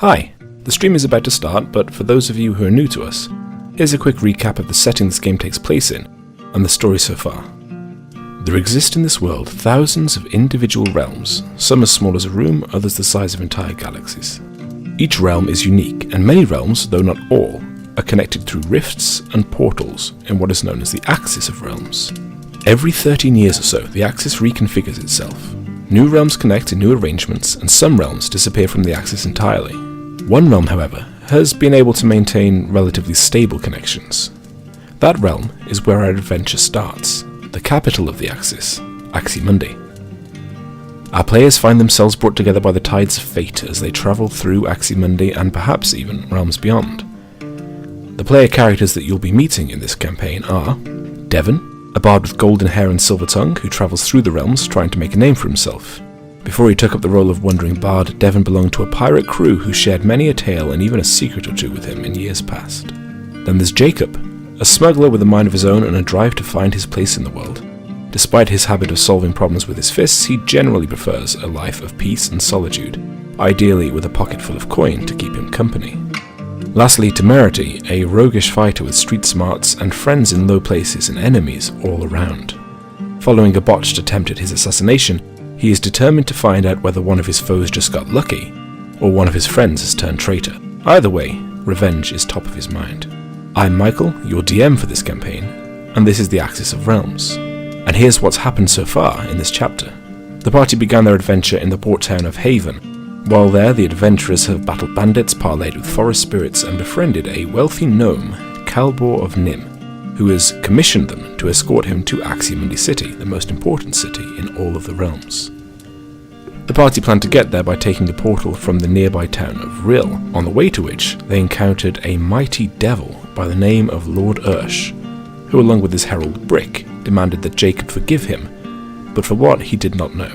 Hi, the stream is about to start, but for those of you who are new to us, here's a quick recap of the setting this game takes place in, and the story so far. There exist in this world thousands of individual realms, some as small as a room, others the size of entire galaxies. Each realm is unique, and many realms, though not all, are connected through rifts and portals in what is known as the axis of realms. Every 13 years or so, the axis reconfigures itself. New realms connect in new arrangements, and some realms disappear from the axis entirely. One realm, however, has been able to maintain relatively stable connections. That realm is where our adventure starts, the capital of the Axis, Aximundi. Our players find themselves brought together by the tides of fate as they travel through Aximundi and perhaps even realms beyond. The player characters that you'll be meeting in this campaign are Devon, a bard with golden hair and silver tongue who travels through the realms trying to make a name for himself. Before he took up the role of wandering bard, Devon belonged to a pirate crew who shared many a tale and even a secret or two with him in years past. Then there's Jacob, a smuggler with a mind of his own and a drive to find his place in the world. Despite his habit of solving problems with his fists, he generally prefers a life of peace and solitude, ideally with a pocket full of coin to keep him company. Lastly, Temerity, a roguish fighter with street smarts and friends in low places and enemies all around. Following a botched attempt at his assassination, he is determined to find out whether one of his foes just got lucky, or one of his friends has turned traitor. Either way, revenge is top of his mind. I'm Michael, your DM for this campaign, and this is the Axis of Realms. And here's what's happened so far in this chapter. The party began their adventure in the port town of Haven. While there, the adventurers have battled bandits, parleyed with forest spirits, and befriended a wealthy gnome, Calbor of Nim, who has commissioned them to escort him to Aximundi City, the most important city in all of the realms. The party planned to get there by taking a portal from the nearby town of Rhyll, on the way to which they encountered a mighty devil by the name of Lord Ursh, who along with his herald Brick demanded that Jacob forgive him, but for what he did not know.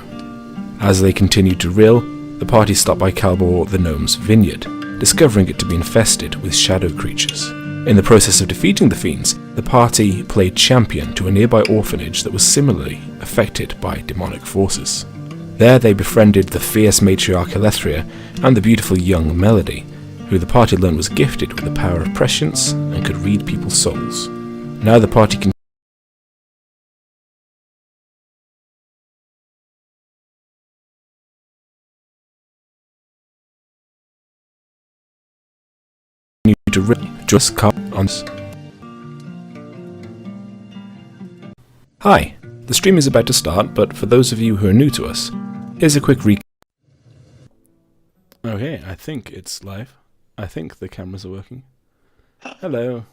As they continued to Rhyll, the party stopped by Calbor the gnome's vineyard, discovering it to be infested with shadow creatures. In the process of defeating the fiends, the party played champion to a nearby orphanage that was similarly affected by demonic forces. There they befriended the fierce matriarch Elethria and the beautiful young Melody, who the party learned was gifted with the power of prescience and could read people's souls. Now the party continued to just on. Hi, the stream is about to start, but for those of you who are new to us, here's a quick recap. Okay, I think it's live. I think the cameras are working. Hello.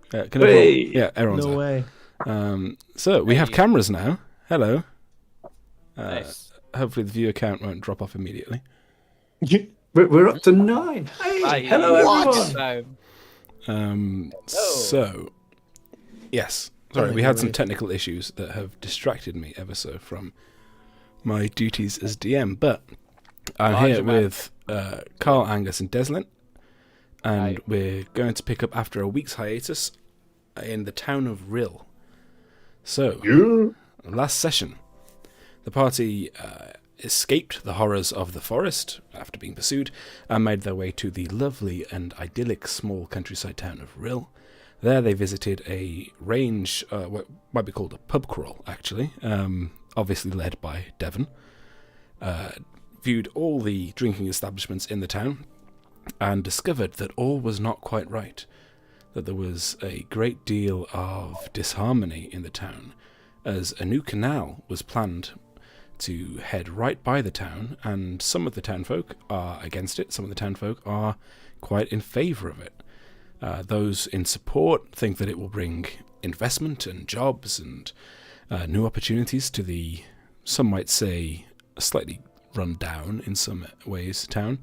Can everyone... Yeah, everyone's No there. way. So we have cameras now. Hello. Nice. Hopefully the viewer count won't drop off immediately. We're up to 9. Hey, hello everyone. So, yes. Sorry, we had some technical issues that have distracted me ever so from my duties as DM, but I'm here with Carl, Angus and Deslin, and we're going to pick up after a week's hiatus in the town of Rhyll. So, last session, the party escaped the horrors of the forest after being pursued and made their way to the lovely and idyllic small countryside town of Rhyll. There they visited a range, what might be called a pub crawl actually, obviously led by Devon, viewed all the drinking establishments in the town and discovered that all was not quite right. that there was a great deal of disharmony in the town, as a new canal was planned to head right by the town, and some of the townfolk are against it, some of the townfolk are quite in favour of it. Those in support think that it will bring investment and jobs and new opportunities to the, some might say, slightly run down in some ways town,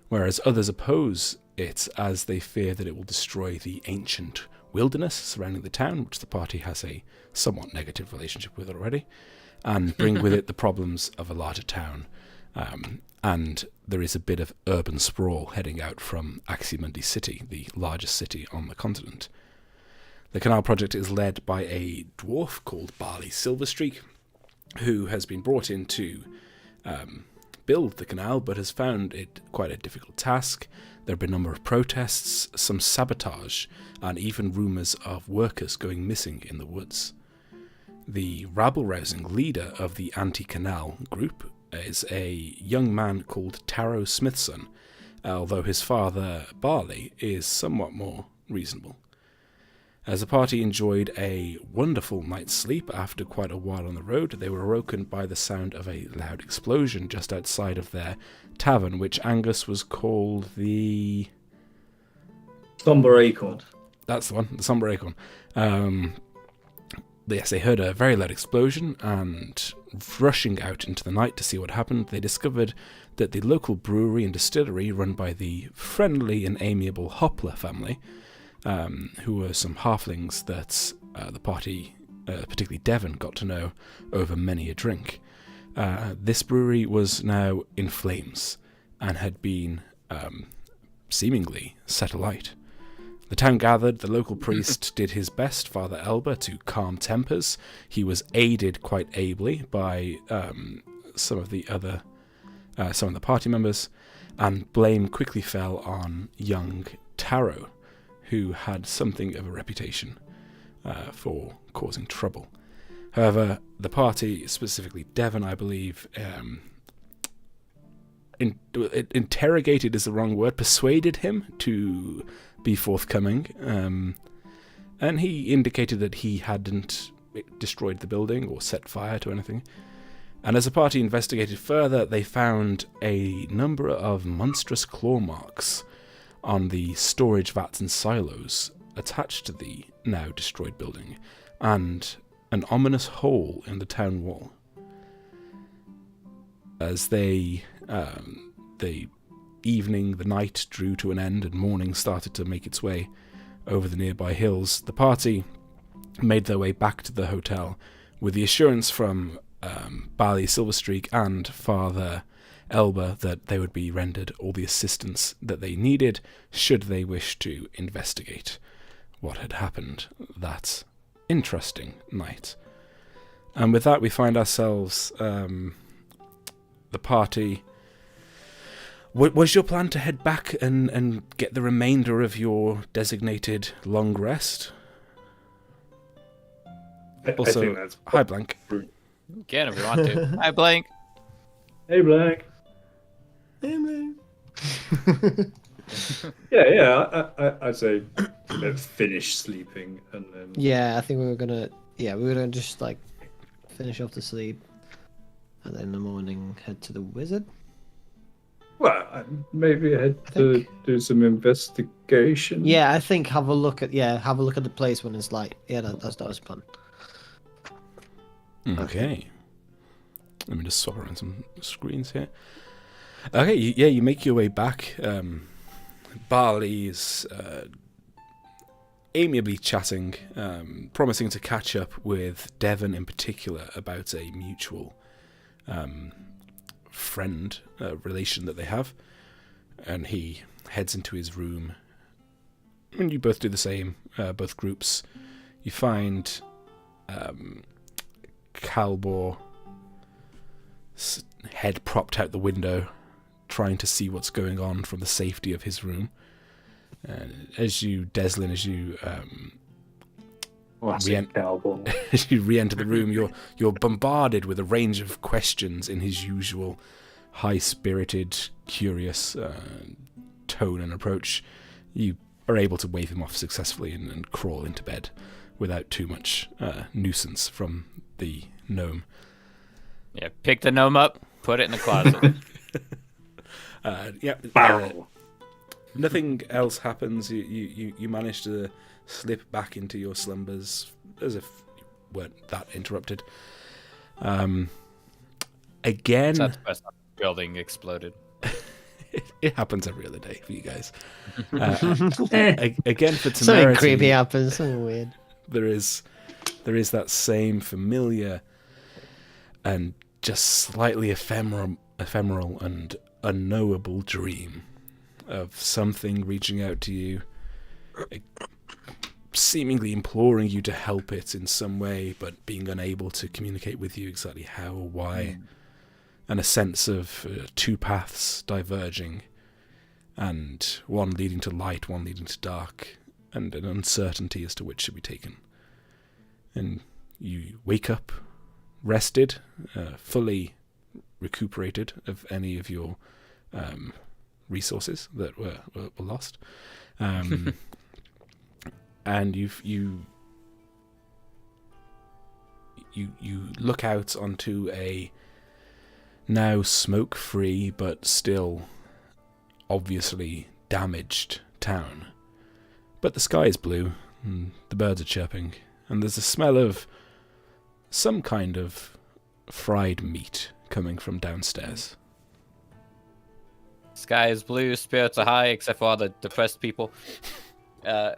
whereas others oppose it as they fear that it will destroy the ancient wilderness surrounding the town, which the party has a somewhat negative relationship with already, and bring with it the problems of a larger town. And there is a bit of urban sprawl heading out from Aximundi City, the largest city on the continent. The canal project is led by a dwarf called Barley Silverstreak, who has been brought in to build the canal, but has found it quite a difficult task. There have been a number of protests, some sabotage, and even rumours of workers going missing in the woods. The rabble-rousing leader of the anti-canal group is a young man called Taro Smithson, although his father, Barley, is somewhat more reasonable. As the party enjoyed a wonderful night's sleep after quite a while on the road, they were awoken by the sound of a loud explosion just outside of their tavern, which Angus was called the... Somber Acorn. That's the one, the Somber Acorn. Yes, they heard a very loud explosion, and rushing out into the night to see what happened, they discovered that the local brewery and distillery, run by the friendly and amiable Hopler family, who were some halflings that the party, particularly Devon, got to know over many a drink. This brewery was now in flames and had been seemingly set alight. The town gathered, the local priest did his best, Father Elba, to calm tempers. He was aided quite ably by some of the party members, and blame quickly fell on young Taro, who had something of a reputation for causing trouble. However, the party, specifically Devon, I believe, interrogated is the wrong word, persuaded him to be forthcoming, and he indicated that he hadn't destroyed the building or set fire to anything. And as the party investigated further, they found a number of monstrous claw marks on the storage vats and silos attached to the now destroyed building, and an ominous hole in the town wall. As the night drew to an end and morning started to make its way over the nearby hills, the party made their way back to the hotel with the assurance from Barley Silverstreak and Father Elba that they would be rendered all the assistance that they needed should they wish to investigate what had happened that interesting night. And with that, we find ourselves, the party... Was your plan to head back and get the remainder of your designated long rest? Also, I think that's... hi, Blank. You can if you want to. Hi, Blank. Hey, Black. Hey, man. Yeah. I'd say finish sleeping and then. Yeah, I think we were gonna just like finish off the sleep, and then in the morning head to the wizard. Well, maybe I had to do some investigation. Yeah, I think have a look at the place when it's light. Yeah, that was the plan. Okay. Let me just swap around some screens here. Okay, you make your way back. Barley is amiably chatting, promising to catch up with Devon in particular about a mutual friend relation that they have, and he heads into his room, and you both do the same, both groups. You find Calbor head propped out the window, trying to see what's going on from the safety of his room. As you, Deslin, as you as you re-enter the room, you're bombarded with a range of questions in his usual high-spirited, curious tone and approach. You are able to wave him off successfully and crawl into bed without too much nuisance from the gnome. Yeah, pick the gnome up, put it in the closet. Nothing else happens. You manage to slip back into your slumbers as if you weren't that interrupted. Again, That's the best building exploded. it happens every other day for you guys. Again, for temerity, Something creepy happens. Something weird. there is that same familiar and just slightly ephemeral and unknowable dream of something reaching out to you, seemingly imploring you to help it in some way, but being unable to communicate with you exactly how or why, and a sense of two paths diverging, and one leading to light, one leading to dark, and an uncertainty as to which should be taken. And you wake up rested, fully recuperated of any of your resources that were lost, and you look out onto a now smoke-free but still obviously damaged town. But the sky is blue, and the birds are chirping, and there's a smell of some kind of fried meat coming from downstairs. Sky is blue, spirits are high, except for all the depressed people. Yeah,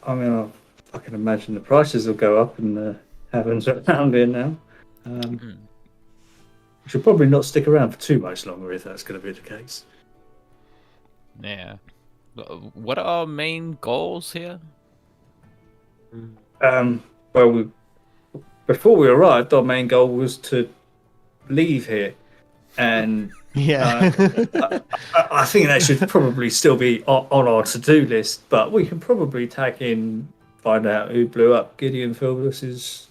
I mean, I can imagine the prices will go up in the heavens around here now. We should probably not stick around for too much longer if that's going to be the case. Yeah. What are our main goals here? Well, before we arrived, our main goal was to leave here, and Yeah. I think that should probably still be on our to-do list. But we can probably tag in, find out who blew up Gideon Philbus's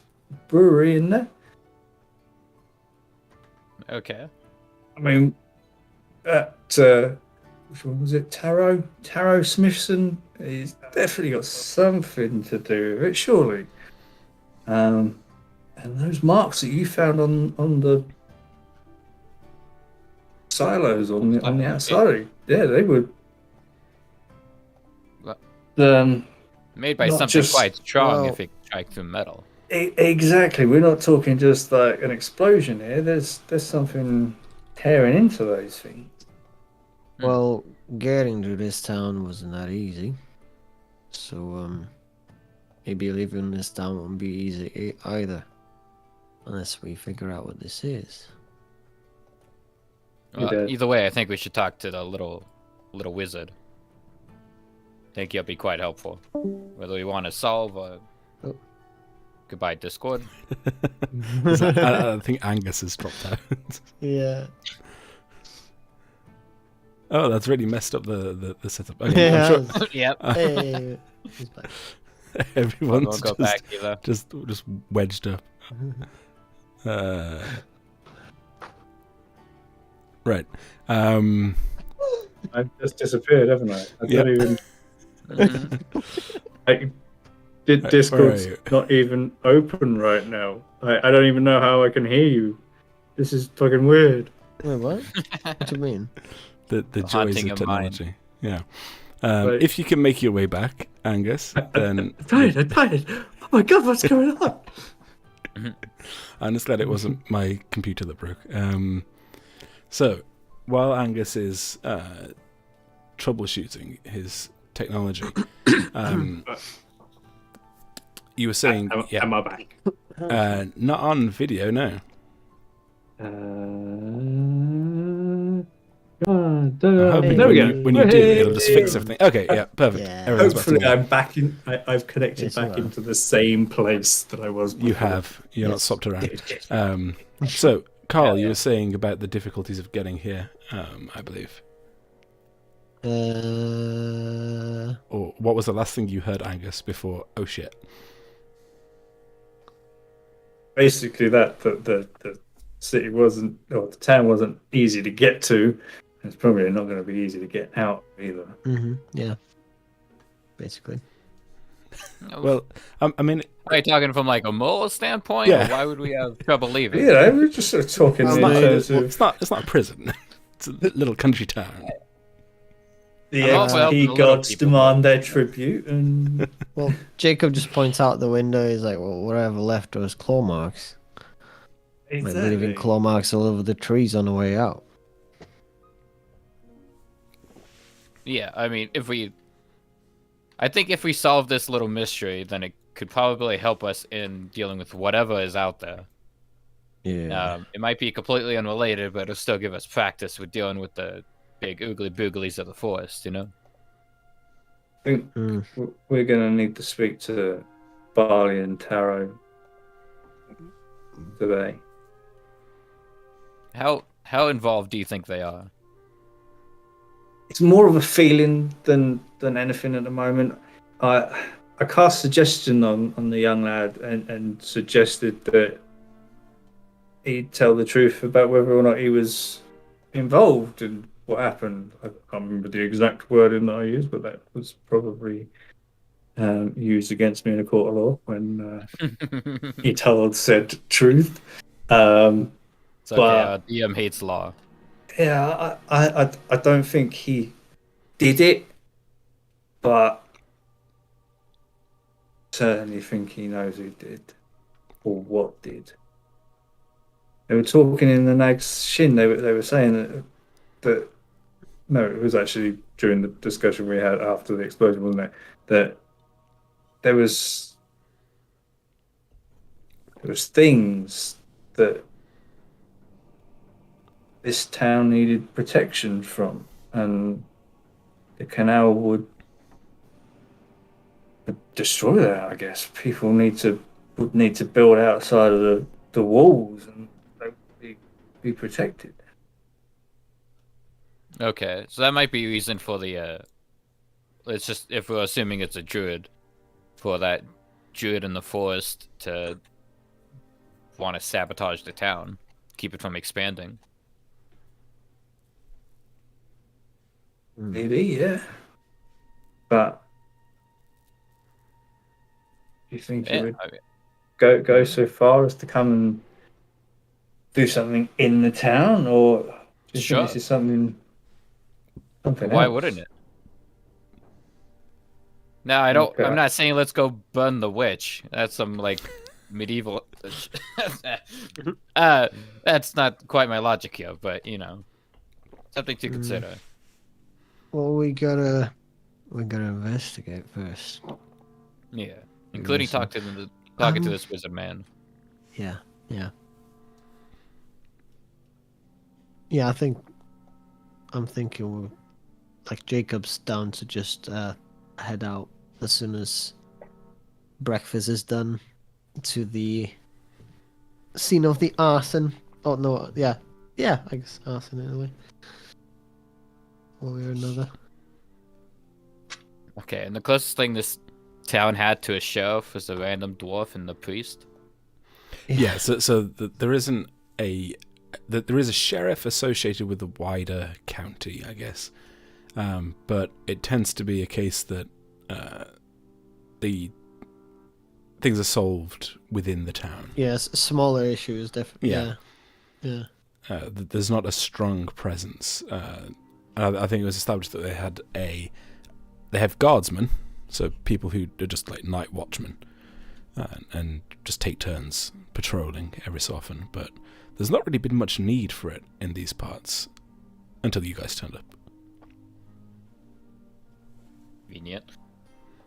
brewery in there. Okay. I mean, which one was it? Taro Smithson. He's definitely got something to do with it, surely. And those marks that you found on the silos on the outside, yeah, they were made by not something just- quite strong well- if it strikes through metal. Exactly. We're not talking just like an explosion here. There's something tearing into those things. Well, getting to this town wasn't that easy. So, maybe leaving this town won't be easy either. Unless we figure out what this is. Yeah. Either way, I think we should talk to the little wizard. I think he'll be quite helpful. Whether we want to solve or... Oh. Goodbye, Discord. I think Angus has dropped out. Yeah. Oh, that's really messed up the setup. Okay, Yeah. I'm sure Yep. Hey. He's back. everyone's We'll go back either. just wedged up. Right. I've just disappeared, haven't I? I Yep. don't even. Mhm. Discord's Where are you? not even open right now. I don't even know how I can hear you. This is fucking weird. Wait, what? What do you mean? The joys haunting of of mine. technology. Yeah. Right. If you can make your way back, Angus, then I'm tired. Oh my god, what's going on? I'm just glad it wasn't my computer that broke. So, while Angus is troubleshooting his technology, you were saying, Am I back? not on video, no. God, I'm hoping there we go. when you do, it'll just fix everything. Okay, yeah, perfect. Yeah. Everyone's back to Hopefully, normal. I'm back in. I've connected Yes, you back are. into the same place that I was before. You have. You're not Yes. swapped around. Good. So, Carl, Yeah, you yeah. were saying about the difficulties of getting here, I believe. Or what was the last thing you heard, Angus, before, oh shit? Basically, that the city wasn't, or the town wasn't easy to get to, It's probably not going to be easy to get out either. Yeah. Basically. Well, I mean, Are you talking from like a moral standpoint? Yeah. Or why would we have trouble leaving? Yeah, we're just sort of talking in terms of it's not a prison. It's a little country town. the I'm also helping XP the little gods people, demand their tribute, and Well, Jacob just points out the window. He's like, well, whatever left was claw marks. Like leaving claw marks all over the trees on the way out. Yeah, I mean, I think if we solve this little mystery, then it could probably help us in dealing with whatever is out there. Yeah. It might be completely unrelated, but it'll still give us practice with dealing with the big oogly booglies of the forest, you know? I think we're going to need to speak to Barley and Taro today. How involved do you think they are? It's more of a feeling than anything at the moment. I cast suggestion on the young lad and suggested that he'd tell the truth about whether or not he was involved in what happened. I can't remember the exact wording that I used, but that was probably used against me in a court of law when he told said truth. It's okay, but DM hates law. yeah, I don't think he did it, but certainly think he knows who did or what did. They were talking in the Nag's Shin. They were saying that no, it was actually during the discussion we had after the explosion, wasn't it? That there was things that this town needed protection from, and the canal would destroy that. I guess people would need to build outside of the walls, and they would be protected. Okay, so that might be reason for the it's just if we're assuming it's a druid, for that druid in the forest to want to sabotage the town, keep it from expanding. Maybe, yeah. But do you think it would go so far as to come and do something in the town, or do you Sure. think this is something Why else? wouldn't it? No, I don't. Okay. I'm not saying let's go burn the witch. That's some like medieval. That's not quite my logic here, but you know, something to consider. Well, we gotta investigate first. Yeah, including so- talking to this wizard man. Yeah. Yeah, I'm thinking we're, like Jacob's down to just head out as soon as breakfast is done to the scene of the arson. Oh no, yeah, I guess arson anyway. One way or another. Okay, and the closest thing this town had to a sheriff was a random dwarf and the priest. Yeah, there isn't there is a sheriff associated with the wider county, I guess, but it tends to be a case that the things are solved within the town. Yes, smaller issues, definitely. Yeah. Yeah. There's not a strong presence. I think it was established that they have guardsmen, so people who are just like night watchmen, and just take turns patrolling every so often. But there's not really been much need for it in these parts until you guys turned up. Convenient.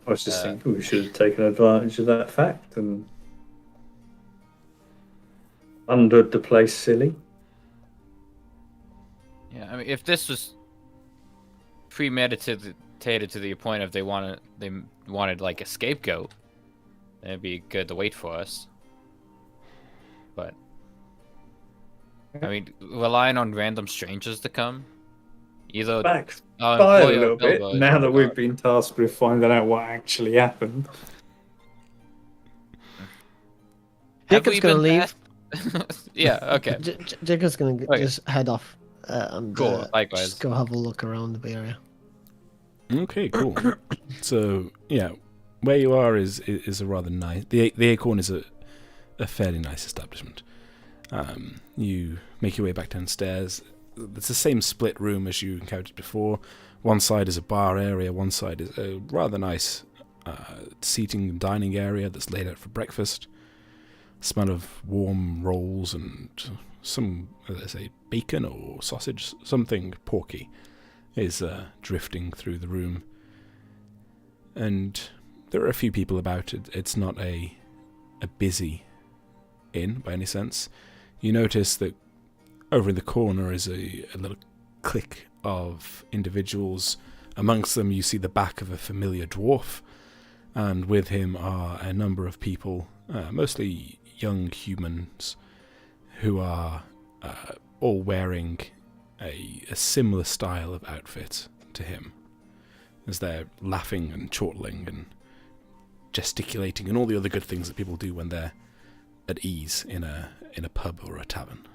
I was just thinking we should have taken advantage of that fact and undid the place silly. Yeah, I mean, if this was premeditated to the point of they wanted like a scapegoat, then it'd be good to wait for us. But I mean, relying on random strangers to come, either Back our by a employer little bit Bilbo is now on that the we've guard. been tasked with finding out what actually happened. Have Jacob's we gonna been leave. past- Yeah. Okay. Jacob's gonna Okay. just head off and Cool, likewise. just go have a look around the area. Okay, cool. So yeah, where you are is a rather nice. The Acorn is a fairly nice establishment. You make your way back downstairs. It's the same split room as you encountered before. One side is a bar area, one side is a rather nice seating and dining area that's laid out for breakfast. Smell of warm rolls and some, as I say, bacon or sausage, something porky is drifting through the room. And there are a few people about. It's not a busy inn by any sense. You notice that over in the corner is a little clique of individuals. Amongst them you see the back of a familiar dwarf, and with him are a number of people, mostly young humans, who are all wearing a similar style of outfit to him, as they're laughing and chortling and gesticulating and all the other good things that people do when they're at ease in a pub or a tavern.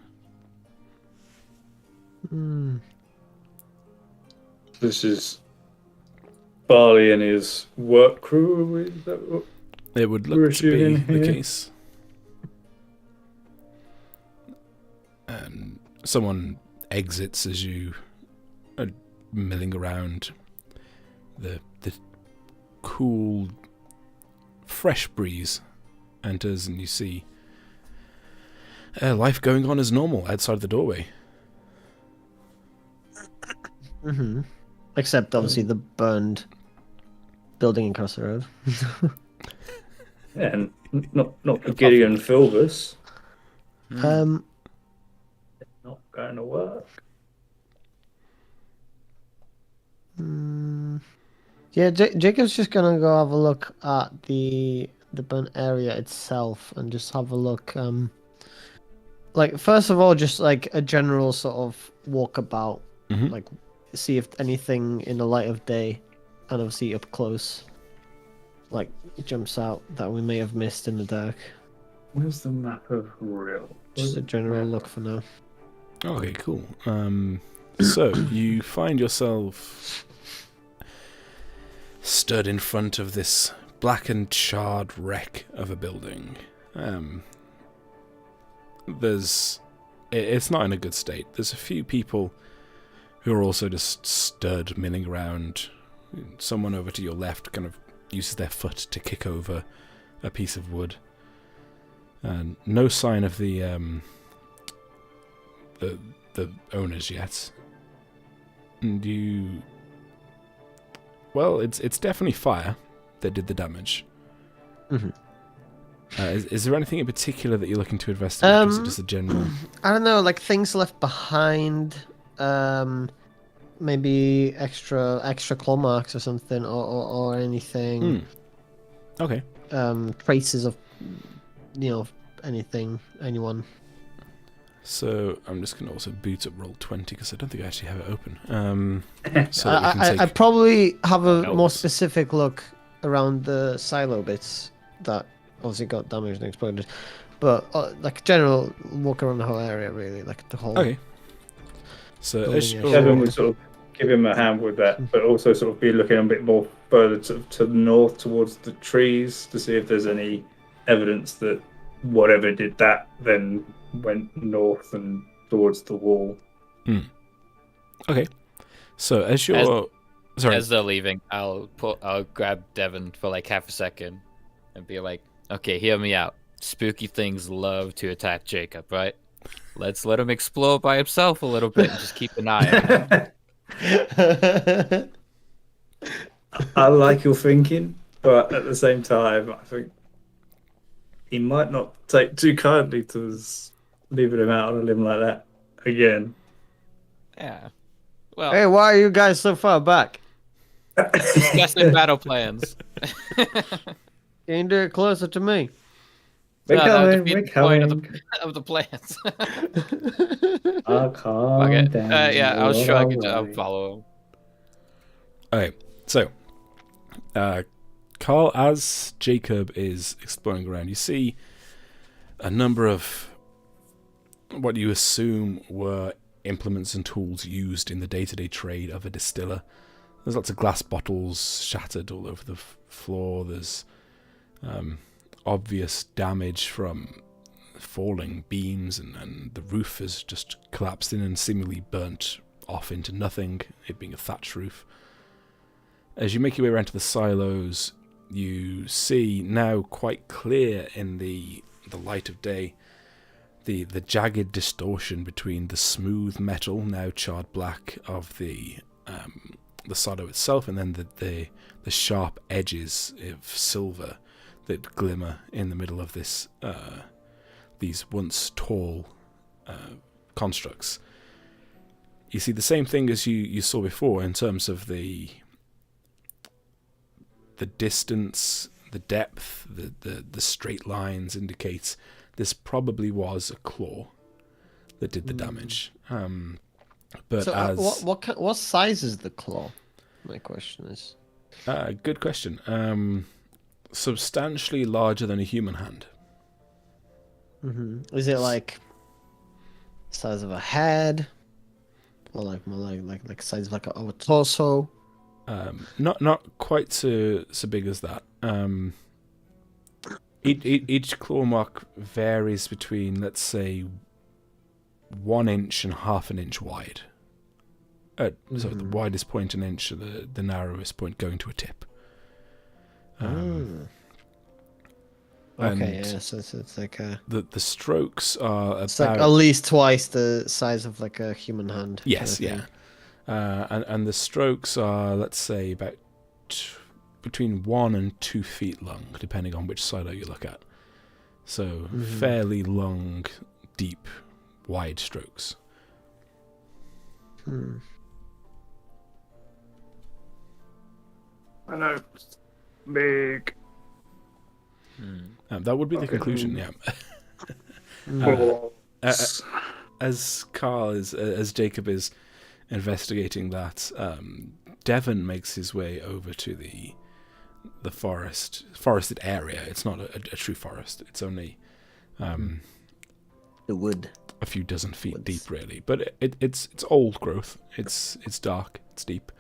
This is Barley and his work crew. Is that what It would we're look to be assuming the here? case. And someone exits as you are milling around. The cool, fresh breeze enters, and you see life going on as normal outside the doorway. Mm-hmm. Except obviously the burned building across the road. Yeah, and not for Gideon Filbus. Not going to work. Yeah, Jacob's just gonna go have a look at the burnt area itself and just have a look. Like first of all, just like a general sort of walkabout, Mhm. like see if anything in the light of day, and obviously up close, like jumps out that we may have missed in the dark. Where's the map of Rhyll? Just a general look for now. Okay, cool. So you find yourself stood in front of this blackened, charred wreck of a building. It's not in a good state. There's a few people who are also just stood milling around. Someone over to your left kind of uses their foot to kick over a piece of wood. And no sign of the owners yet. And you... Well, it's definitely fire that did the damage. Mm-hmm. Is there anything in particular that you're looking to investigate? Or is it just a general... I don't know, like things left behind, maybe extra claw marks or something, or anything. Okay. Traces of, anyone. So I'm just going to also boot up Roll20 because I don't think I actually have it open. So that we can take... I probably have a notes. more specific look around the silo bits that obviously got damaged and exploded, but like general walk around the whole area, really, like the whole. Okay. So as building you're... Kevin would sort of give him a hand with that, but also sort of be looking a bit more further to the north towards the trees to see if there's any evidence that whatever did that then went north and towards the wall. Okay. So as you're... Sorry. As they're leaving, I'll grab Devon for like half a second and be like, "Okay, hear me out. Spooky things love to attack Jacob, right? Let's let him explore by himself a little bit and just keep an eye on him." I like your thinking, but at the same time, I think he might not take too kindly to us leaving him out on a limb like that again. Yeah. Well, Hey, why are you guys so far back? discussing battle plans. Can you do it closer to me? We're No, that coming, would defeat we're the point coming. of the plans. I'll calm Okay. down. Yeah, I was sure I could Alright. follow him. Okay, so, Carl, as Jacob is exploring around, you see a number of what you assume were implements and tools used in the day-to-day trade of a distiller. There's lots of glass bottles shattered all over the floor. There's obvious damage from falling beams, and the roof has just collapsed in and seemingly burnt off into nothing, it being a thatch roof. As you make your way around to the silos, you see now quite clear in the light of day the jagged distortion between the smooth metal, now charred black, of the silo itself, and then the sharp edges of silver that glimmer in the middle of this these once tall constructs. You see the same thing as you saw before in terms of the distance, the depth, the straight lines indicates this probably was a claw that did the damage. But so what size is the claw? My question is. Good question. Substantially larger than a human hand. Is it like size of a head, or like more like size of like a torso? Not quite so big as that. Each claw mark varies between, let's say, 1 inch and half an inch wide. So the widest point an inch, the narrowest point going to a tip. Okay, yeah, so it's like a... The strokes are It's about... like at least twice the size of like a human hand. Yes, kind of yeah. And the strokes are, let's say, about between 1 and 2 feet long, depending on which silo you look at. So fairly long, deep, wide strokes. I know. Big. That would be the conclusion, yeah. As Carl as Jacob is investigating that, Devon makes his way over to the forested area. It's not a true forest. It's only the wood, a few dozen feet deep, really. But it's old growth. It's dark. It's deep.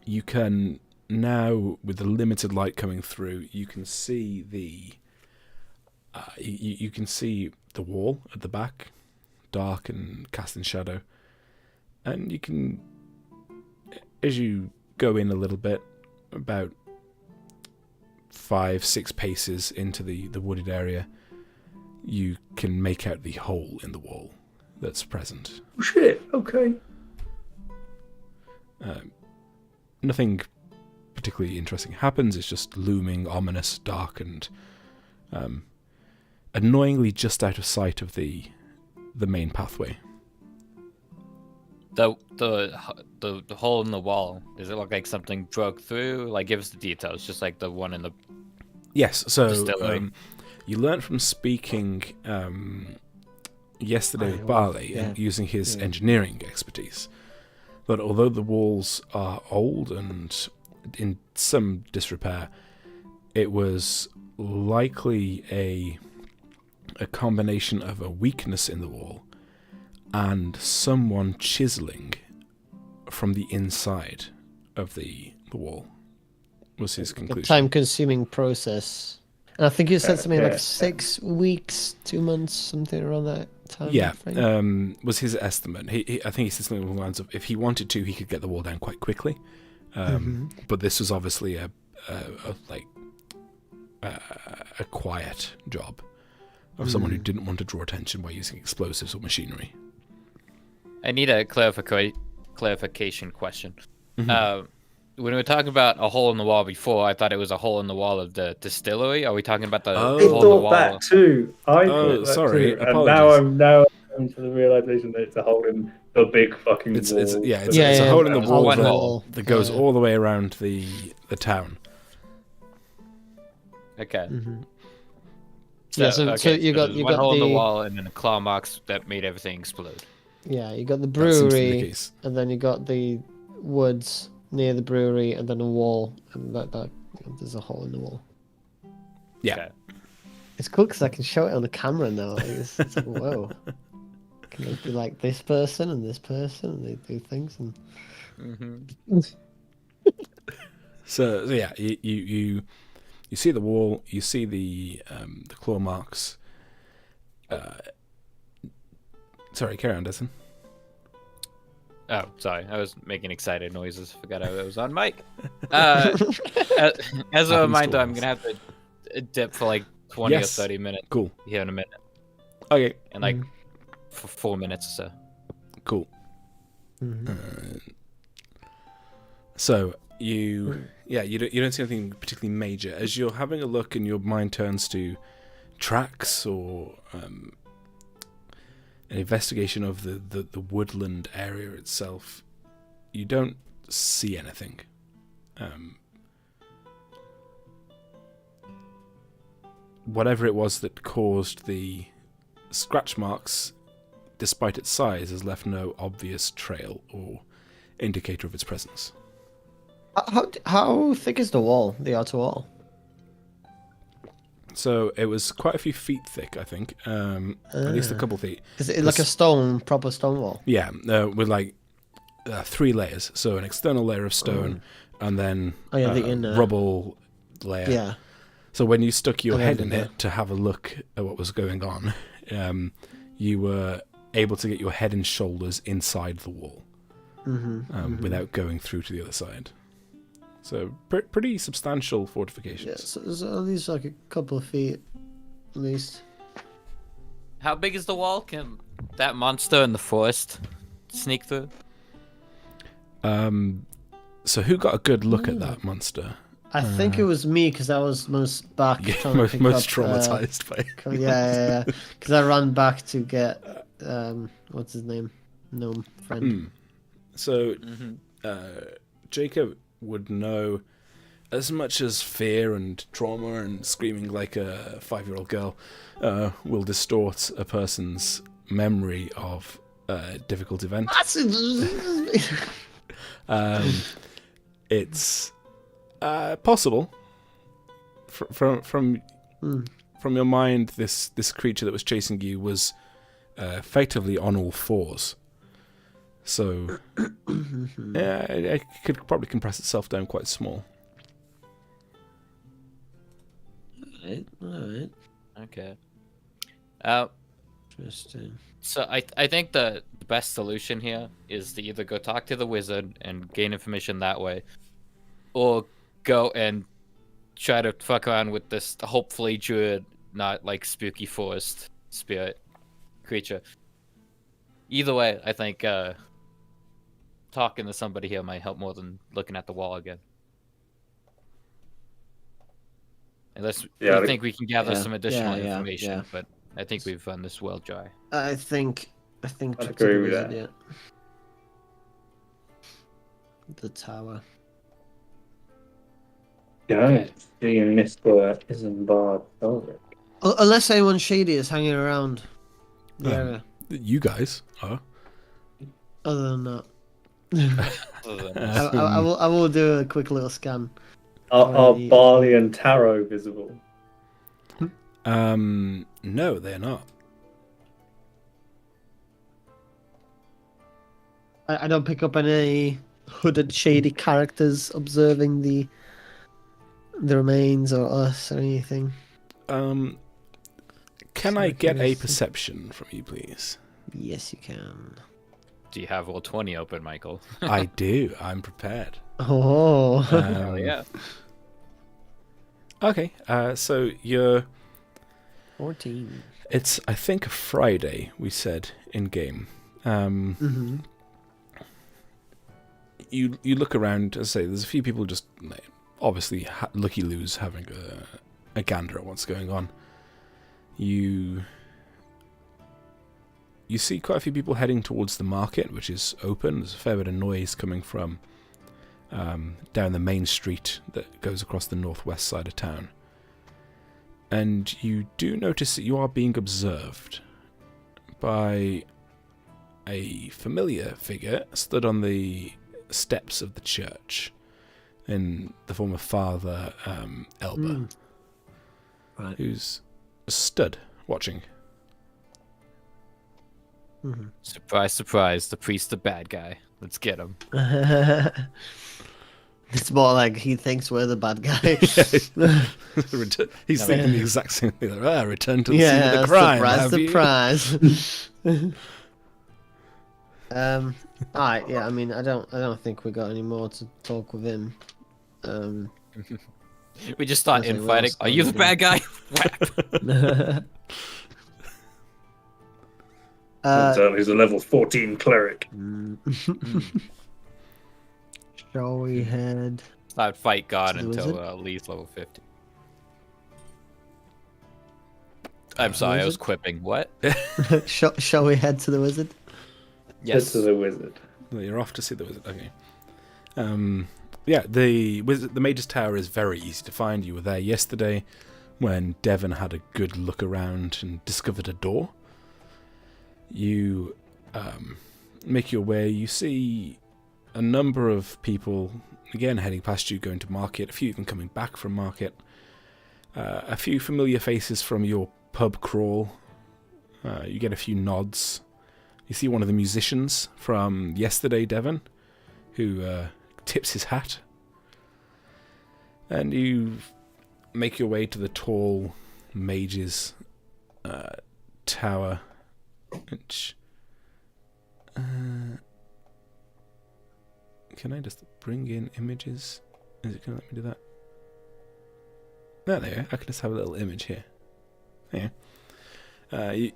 You can now, with the limited light coming through, you can see you can see the wall at the back, dark and cast in shadow, and you can, as you go in a little bit, about 5-6 paces into the wooded area, you can make out the hole in the wall that's present. Oh, shit, okay. Nothing particularly interesting happens. It's just looming, ominous, dark, and annoyingly just out of sight of the main pathway. The hole in the wall, does it look like something broke through? Like, give us the details, just like the one in the... Yes, so distillery. You learned from speaking yesterday with Barley and using his engineering expertise that although the walls are old and in some disrepair, it was likely a combination of a weakness in the wall and someone chiseling from the inside of the wall was his conclusion. A time-consuming process. And I think you said something like 6 weeks, 2 months, something around that time. Yeah, was his estimate. I think he said something along the lines of, if he wanted to, he could get the wall down quite quickly. But this was obviously a quiet job of someone who didn't want to draw attention by using explosives or machinery. I need a clarification question. When we were talking about a hole in the wall before, I thought it was a hole in the wall of the distillery. Are we talking about the hole in the thought wall? that too. I thought that sorry, too. And apologies. now I'm coming to the realization that it's a hole in the big fucking wall. It's a hole in the wall that goes all the way around the town. Okay. So you got one hole in the wall and then the claw marks that made everything explode. Yeah, you got the That seems to be the brewery, case. and then you got the woods near the brewery, and then a wall, and that there's a hole in the wall. Yeah. Okay. It's cool because I can show it on the camera now. It's like, whoa. Can they be like this person and this person, and they do things and. Mm-hmm. So yeah, you see the wall, you see the claw marks. Sorry, carry on, Desmond. Oh, sorry. I was making excited noises. Forgot I was on mic. As a reminder, I'm gonna have to dip for like 20 or 30 minutes. Cool. Here in a minute. Okay. And like for 4 minutes or so. Cool. Mm-hmm. So you don't see anything particularly major as you're having a look, and your mind turns to tracks or an investigation of the woodland area itself. You don't see anything. Whatever it was that caused the scratch marks, despite its size, has left no obvious trail or indicator of its presence. How thick is the wall? The outer wall? So it was quite a few feet thick, I think. At least a couple feet. Is it like a proper stone wall? Yeah, with like 3 layers. So an external layer of stone, and then the inner rubble layer. Yeah. So when you stuck your head in it to have a look at what was going on, you were able to get your head and shoulders inside the wall without going through to the other side. So pretty substantial fortifications. Yeah, so there's at least like a couple of feet, at least. How big is the wall? Can that monster in the forest sneak through? So who got a good look at that monster? I think it was me because I was most back. trying most to pick up, traumatized by it. Yeah. Because I ran back to get what's his name, gnome friend. So Jacob would know as much as fear and trauma and screaming like a 5-year-old girl will distort a person's memory of a difficult event. It's possible from your mind. This creature that was chasing you was effectively on all fours. So, yeah, it could probably compress itself down quite small. Alright. Okay. Interesting. So I think the best solution here is to either go talk to the wizard and gain information that way, or go and try to fuck around with this hopefully druid, not like spooky forest spirit creature. Either way, I think talking to somebody here might help more than looking at the wall again. Unless we think we can gather some additional information, but I think we've run this well dry. I think. I agree with that. Yeah. The tower. Yeah, you missed the Isambard Elric. Unless anyone shady is hanging around the area. You guys are. Other than that. I will do a quick little scan. Are Barley and Taro visible? No, they're not. I don't pick up any hooded shady characters observing the remains or us or anything. Can I get a perception from you, please? Yes, you can. Do you have all 20 open, Michael? I do. I'm prepared. Oh. Hell yeah. Okay, so you're... 14. It's, I think, a Friday, we said, in-game. You look around, as I say, there's a few people just, obviously, looky-loos having a gander at what's going on. You see quite a few people heading towards the market, which is open. There's a fair bit of noise coming from down the main street that goes across the northwest side of town. And you do notice that you are being observed by a familiar figure stood on the steps of the church in the form of Father Elba, Right. who's stood watching. Surprise, surprise! The priest, the bad guy. Let's get him. It's more like he thinks we're the bad guy. He's thinking the exact same thing. Like, return to the scene of the crime. Surprise! Alright, yeah. I mean, I don't think we got any more to talk with him. We just start Nothing infighting. else Are you the to bad guy? Whap. Turns out he's a level 14 cleric. Shall we head? Start fight God To the until wizard? Lee's level 50. I'm sorry, I was quipping. What? Shall we head to the wizard? Yes. This is a wizard. Well, you're off to see the wizard. Okay. Yeah, the Mage's Tower is very easy to find. You were there yesterday when Devon had a good look around and discovered a door. You make your way. You see a number of people, again, heading past you, going to market. A few even coming back from market. A few familiar faces from your pub crawl. You get a few nods. You see one of the musicians from yesterday, Devon, who tips his hat. And you make your way to the tall mage's tower, which... can I just bring in images? Is it going to let me do that? No, there you go. I can just have a little image here. Yeah.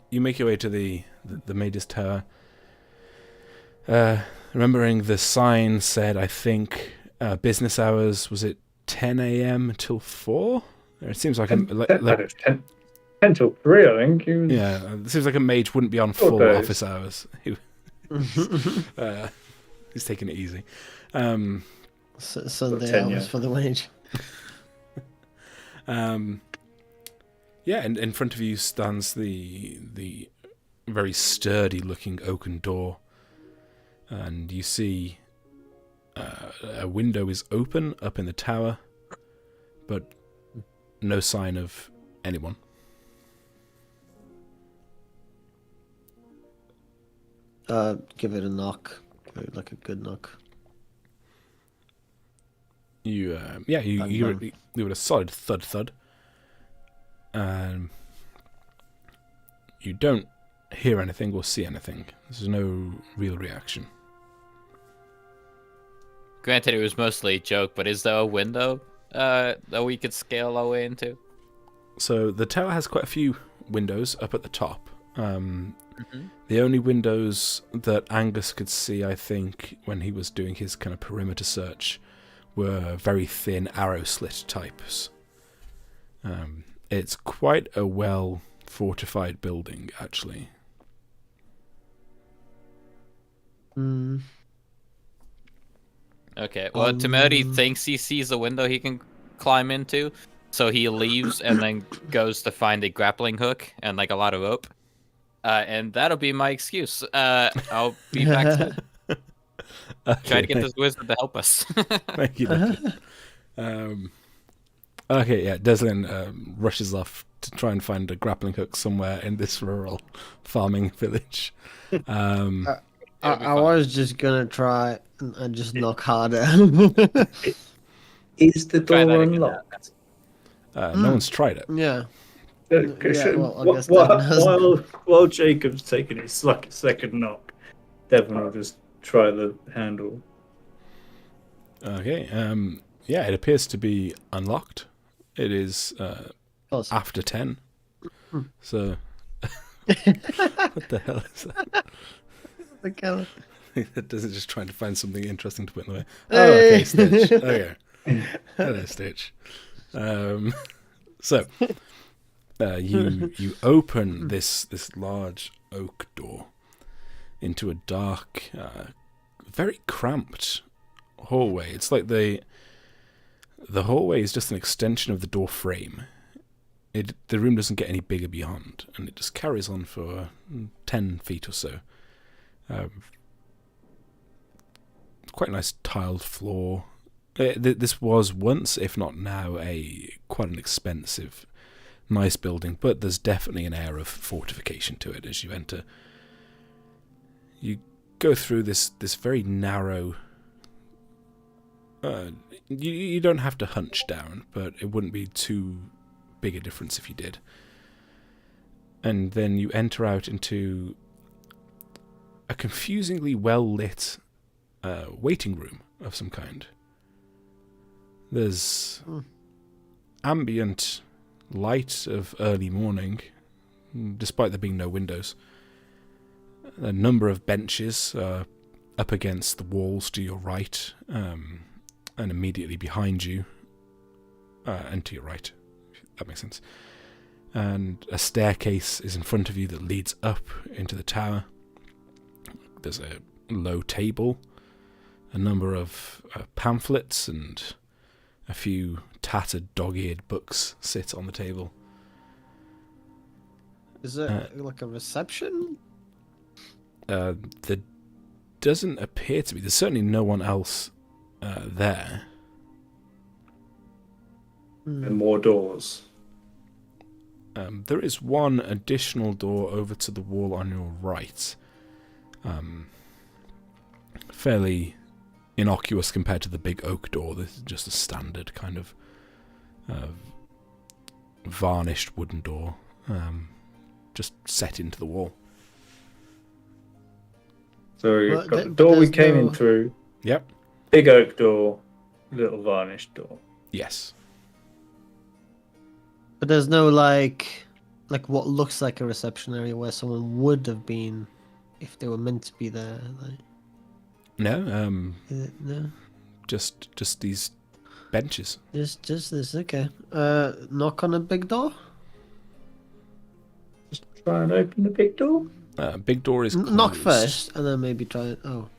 You make your way to the mage's tower. Remembering the sign said, I think, business hours, was it 10 a.m. till 4? It seems like 10 till 3, I think. Yeah, it seems like a mage wouldn't be on full office hours. He's taking it easy. Sunday 10, hours yeah. for the wage. Yeah, and in front of you stands the very sturdy looking oaken door, and you see a window is open up in the tower, but no sign of anyone. Give it a knock. Give it like a good knock. You give it a solid thud. You don't hear anything or see anything. There's no real reaction. Granted, it was mostly a joke, but is there a window that we could scale our way into? So the tower has quite a few windows up at the top. The only windows that Angus could see, I think, when he was doing his kind of perimeter search, were very thin arrow slit types. It's quite a well fortified building, actually. Okay, well, Timoti thinks he sees a window he can climb into, so he leaves and then goes to find a grappling hook and like a lot of rope. And that'll be my excuse. I'll be back soon. Okay, Try to get this wizard to help us. Thank you, Lucky. Okay, yeah, Deslin rushes off to try and find a grappling hook somewhere in this rural farming village. I was just gonna try and just knock harder. Is the Try door that again. unlocked? No one's tried it. Yeah. Well, I guess Devon has. while Jacob's taking his second knock, Devon will just try the handle. Okay, yeah, it appears to be unlocked. It is Close. after 10. So, what the hell is that? That doesn't just trying to find something interesting to put in the way. Oh, okay, Stitch. Okay. Hello, Stitch. So, you open this large oak door into a dark, very cramped hallway. It's like the hallway is just an extension of the door frame. The room doesn't get any bigger beyond, and it just carries on for 10 feet or so. Quite a nice tiled floor. This was once, if not now, quite an expensive, nice building, but there's definitely an air of fortification to it as you enter. You go through this very narrow. You don't have to hunch down, but it wouldn't be too big a difference if you did. And then you enter out into a confusingly well-lit waiting room of some kind. There's ambient light of early morning, despite there being no windows. A number of benches up against the walls to your right, and immediately behind you, and to your right, if that makes sense. And a staircase is in front of you that leads up into the tower. There's a low table, a number of pamphlets, and a few tattered dog-eared books sit on the table. Is it like a reception? There doesn't appear to be. There's certainly no one else there. And more doors. There is one additional door over to the wall on your right. Fairly innocuous compared to the big oak door. This is just a standard kind of varnished wooden door, just set into the wall. So you've got the door we came in through. Yep. Big oak door, little varnished door. Yes. But there's no like what looks like a reception area where someone would have been if they were meant to be there. Like, No. is it, no. Just these benches. Just this. Okay. Knock on a big door. Just try and open the big door. Big door is closed. Knock first, and then maybe try it. Oh.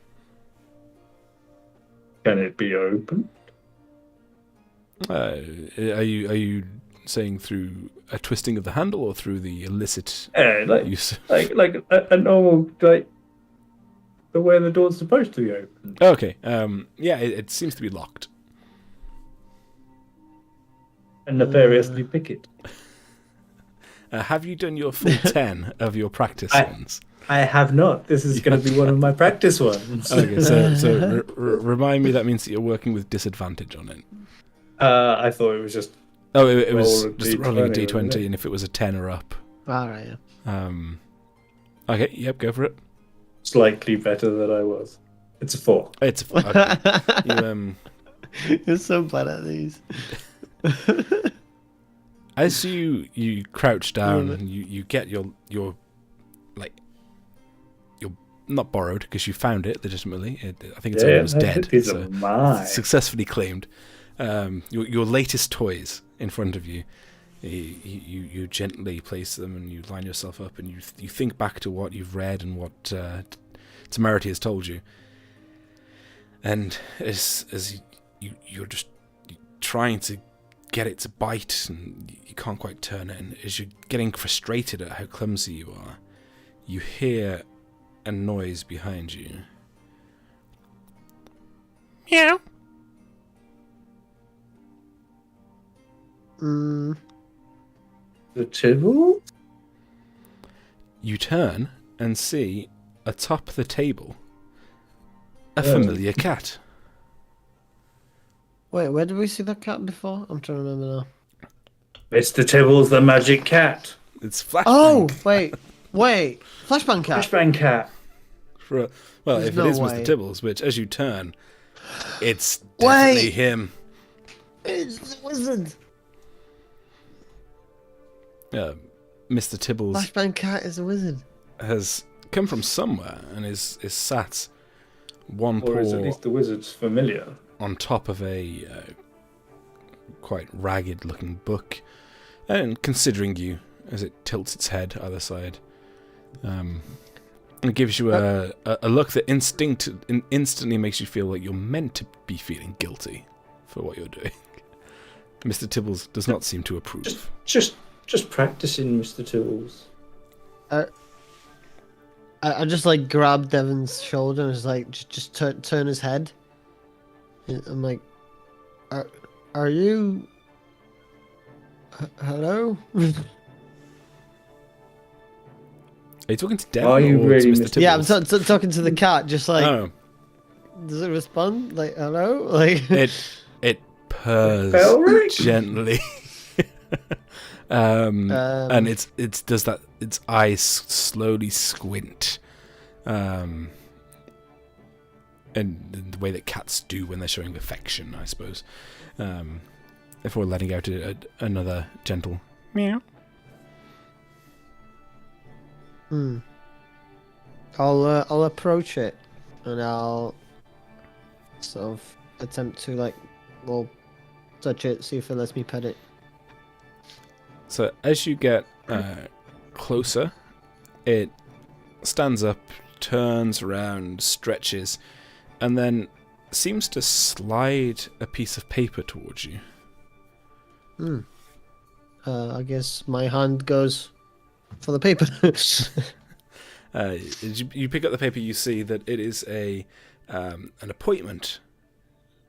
Can it be opened? Are you saying through a twisting of the handle or through the illicit use? like a normal the way the door's supposed to be opened. Okay. Yeah, it seems to be locked. And nefariously pick it. Have you done your full 10 of your practice ones? I have not. This is going to be one of my practice ones. Okay, so remind me that means that you're working with disadvantage on it. I thought it was just... Oh, it was a just D20, rolling a wasn't d20, it? and if it was a 10 or up. Alright. Yeah. Okay, yep, go for it. Slightly better than I was. It's a 4. It's okay. You're so bad at these. As you crouch down and you get your not borrowed because you found it legitimately. I think it's almost dead. These So are mine. successfully claimed. Your latest toys in front of you. You gently place them and you line yourself up and you think back to what you've read and what Temerity has told you. And as you're just trying to get it to bite and you can't quite turn it, and as you're getting frustrated at how clumsy you are, you hear a noise behind you. Meow. The Tibble? You turn and see atop the table a familiar cat. Wait, where did we see that cat before? I'm trying to remember now. Mr. Tibble's the magic cat. It's Flashbang. Oh, wait. Flashbang cat. Flashbang cat. Well, There's if no it is way. Mr. Tibbles, which as you turn, it's definitely him. It's the wizard. Mr. Tibbles Flashbang cat is a wizard. has come from somewhere and is sat one Or is at paw least the wizard's familiar? on top of a quite ragged-looking book, and considering you as it tilts its head either side, and it gives you a look that instantly makes you feel like you're meant to be feeling guilty for what you're doing. Mr. Tibbles does not seem to approve. Just practicing, Mr. Tibbles. I just like grab Devon's shoulder and just like just turn his head. I'm like, are you? Hello? Are you talking to Devon Are you or really, to Mr. Mr. Tibbles? Yeah, I'm talking to the cat. Just like, Oh, does it respond? Like, hello? Like, it purrs Felric? gently. And it's does that. Its eyes slowly squint, and in the way that cats do when they're showing affection, I suppose. Before letting out another gentle meow. I'll approach it, and I'll sort of attempt to touch it, see if it lets me pet it. So as you get closer, it stands up, turns around, stretches, and then seems to slide a piece of paper towards you. I guess my hand goes for the paper. You pick up the paper, you see that it is an appointment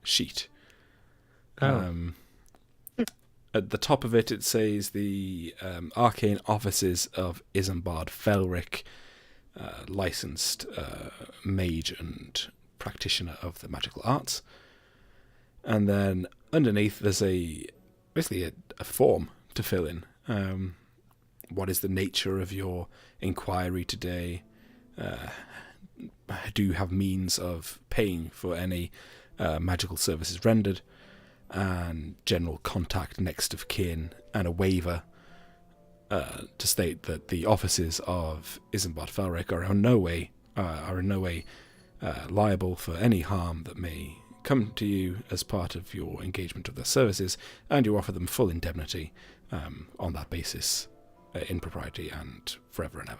sheet. Oh. At the top of it, it says the Arcane Offices of Isambard Felric, licensed mage and practitioner of the magical arts. And then underneath, there's basically a form to fill in. What is the nature of your inquiry today? Do you have means of paying for any magical services rendered? And general contact, next of kin, and a waiver to state that the offices of Isambard Felric are in no way liable for any harm that may come to you as part of your engagement of their services, and you offer them full indemnity on that basis, in propriety and forever and ever.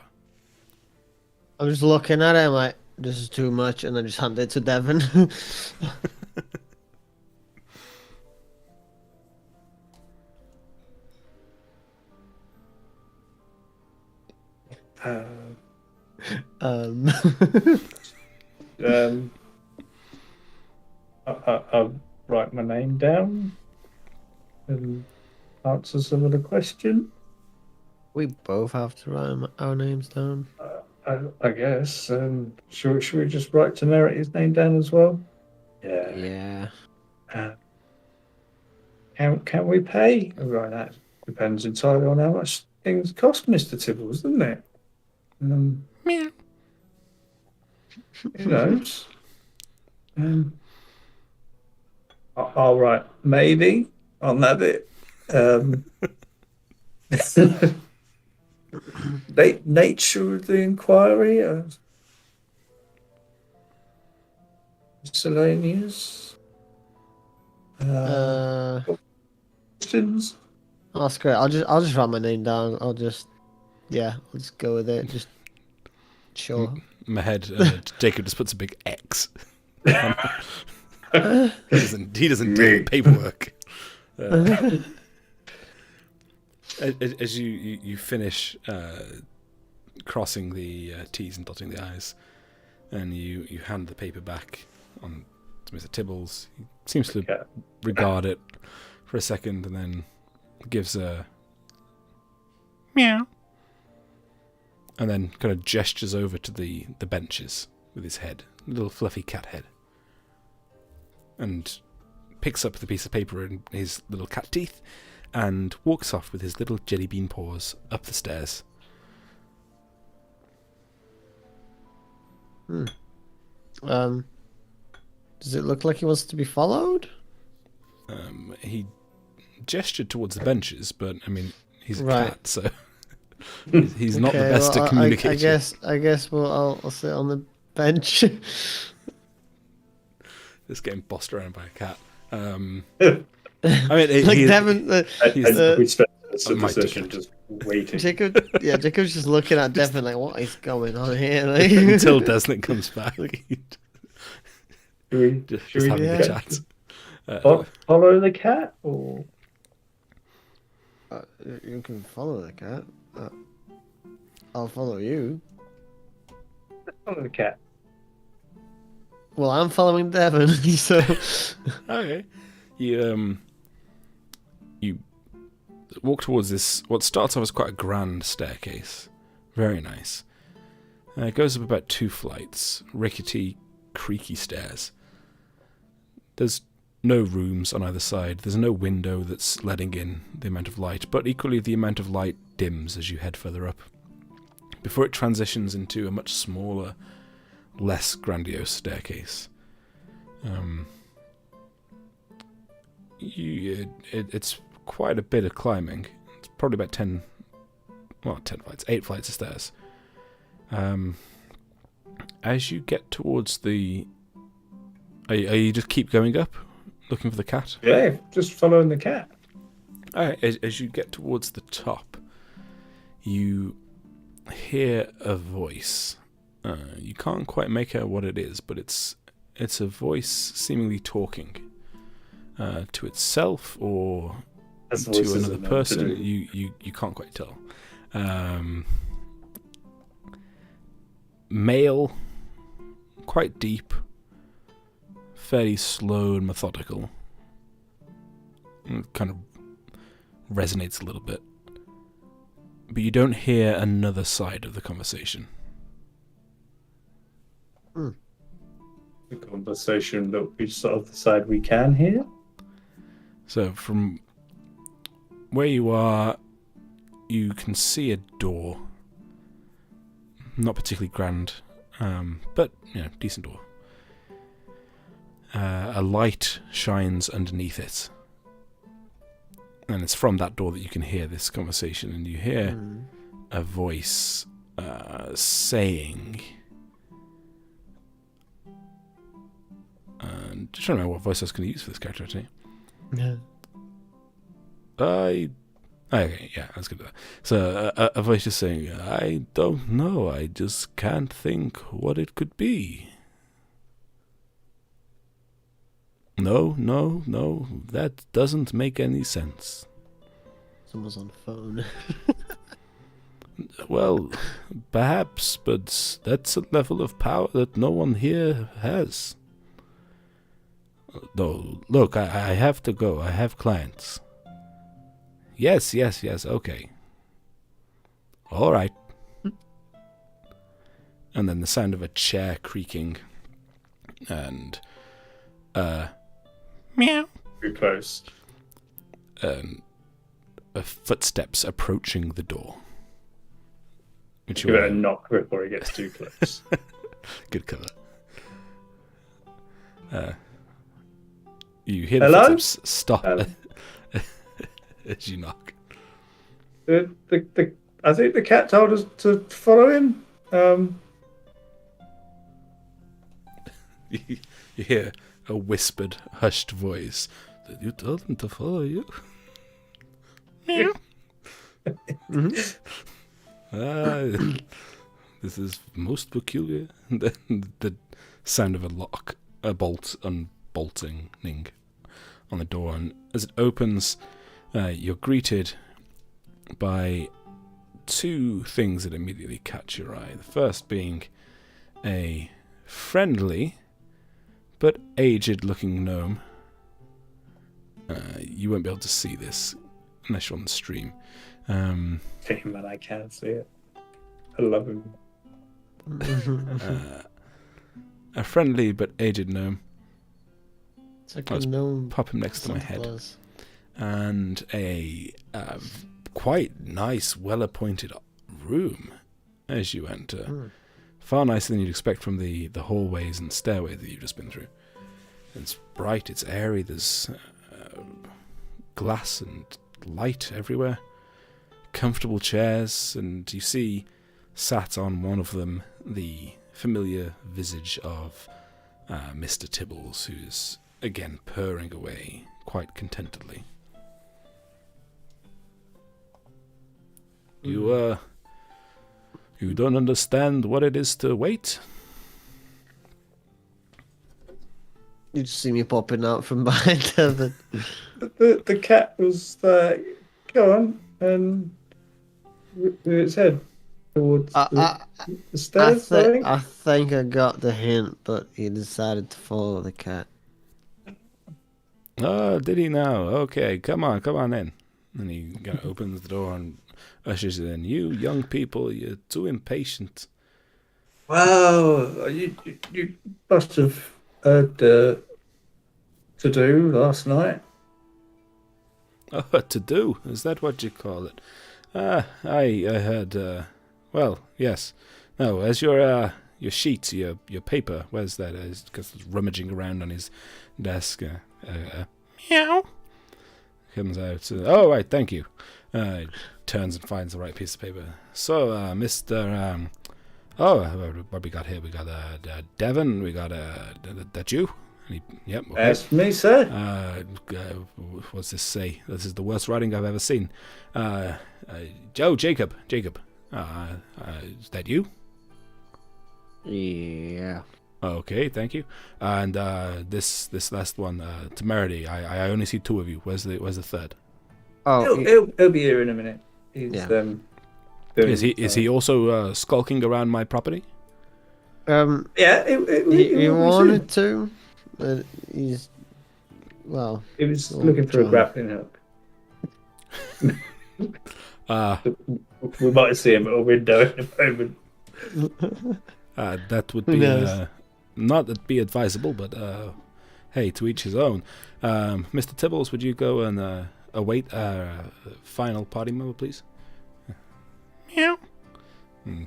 I'm just looking at it, I'm like, this is too much, and I just hand it to Devon. I'll write my name down and answer some of the question. We both have to write our names down. I guess. Should we just write to narrate his name down as well? Yeah. Can we pay? Right, that depends entirely on how much things cost, Mr. Tibbles, doesn't it? Meow. Who knows? I'll write maybe on that bit. Nature of the inquiry. Miscellaneous. Questions. That's great. I'll just write my name down. I'll just go with it. Just sure. In my head, Jacob just puts a big X. He doesn't deal with paperwork. As you finish crossing the T's and dotting the I's, and you hand the paper back on to Mr. Tibbles, he seems to regard it for a second and then gives a meow, and then kind of gestures over to the benches with his head, a little fluffy cat head, and picks up the piece of paper in his little cat teeth and walks off with his little jelly bean paws up the stairs. Does it look like he wants to be followed? He gestured towards the benches, but I mean, he's a cat, so he's not the best at communicating. I guess I'll sit on the bench. Just getting bossed around by a cat. I mean, like Devon, we spent the session just waiting. Jacob's just looking at Devon like, what is going on here? Like, until Desnick comes back. Should we having a chat. Follow the cat, or you can follow the cat. I'll follow you. follow the cat? Well, I'm following Devon, so Okay. You walk towards this, what starts off as quite a grand staircase. Very nice. It goes up about 2 flights, rickety, creaky stairs. There's no rooms on either side. There's no window that's letting in the amount of light, but equally the amount of light dims as you head further up, before it transitions into a much smaller, less grandiose staircase. It's quite a bit of climbing. It's probably about 10 flights, 8 flights of stairs. As you get towards the... Are you just keep going up, looking for the cat? Yeah, just following the cat. As you get towards the top, you hear a voice. You can't quite make out what it is, but it's a voice seemingly talking to itself or to another person. You can't quite tell. Male, quite deep, fairly slow and methodical. It kind of resonates a little bit. But you don't hear another side of the conversation. The conversation that we sort of decide we can hear. So from where you are, you can see a door. Not particularly grand, but decent door. A light shines underneath it. And it's from that door that you can hear this conversation, and you hear a voice saying... just trying to remember what voice I was going to use for this character, actually. Yeah. Okay, yeah, that's good. So a voice just saying, I don't know, I just can't think what it could be. No, that doesn't make any sense. Someone's on the phone. Well, perhaps, but that's a level of power that no one here has. No, look, I have to go. I have clients. Yes, okay. All right. And then the sound of a chair creaking and meow. Too close. Footsteps approaching the door. Which you better knock before he gets too close. Good cover. You hear the Hello? footsteps stop as you knock. I think the cat told us to follow him. You hear a whispered, hushed voice. Did you tell them to follow you? Meow. This is most peculiar. The sound of a bolt unbolting on the door, and as it opens, you're greeted by 2 things that immediately catch your eye. The first being a friendly but aged-looking gnome. You won't be able to see this unless you're on the stream. Man, I can't see it. I love him. A friendly but aged gnome. It's like a gnome. Pop him next to my head. Claus. And a quite nice, well-appointed room as you enter. Far nicer than you'd expect from the hallways and stairways that you've just been through. It's bright, it's airy, there's glass and light everywhere. Comfortable chairs, and you see sat on one of them the familiar visage of Mr. Tibbles, who's again purring away quite contentedly. You don't understand what it is to wait? You just see me popping out from behind Evan. The cat was like, go on, and with its head towards the stairs, I think I got the hint, but he decided to follow the cat. Oh, did he now? Okay, come on in. And he kind of opens the door and ushers it in. You young people, you're too impatient. Well, you must have heard the to do last night. Oh, to do? Is that what you call it? I had, well, yes. No, as your sheets, your paper, where's that? He's just rummaging around on his desk. Meow. Comes out. Oh, right, thank you. Turns and finds the right piece of paper. So, Mr. What we got here? We got Devon. We got that you? Yep. Okay. That's me, sir. What's this say? This is the worst writing I've ever seen. Jacob. Is that you? Yeah. Okay, thank you. And this last one, Temerity. I only see two of you. Where's the third? Oh, He'll be here in a minute. He's Yeah. Is he also skulking around my property? Yeah, he wanted to, but he's well. He was Oh, looking for a John. grappling hook. Uh, We might see him at a window in a moment. that would Who be knows? not that be advisable, but hey, to each his own. Mr. Tibbles, would you go and await our final party member, please? Meow.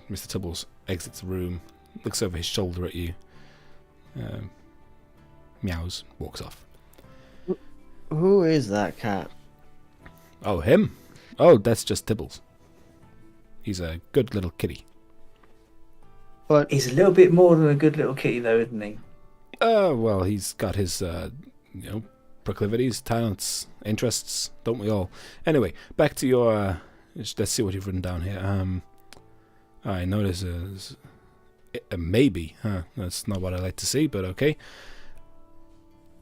Mr. Tibbles exits the room, looks over his shoulder at you, meows, walks off. Who is that cat? Oh, him? Oh, that's just Tibbles. He's a good little kitty. But He's a little bit more than a good little kitty, though, isn't he? Well, he's got his, proclivities, talents, interests, don't we all? Anyway, back to your, let's see what you've written down here. I notice a maybe, huh? That's not what I like to see, but okay.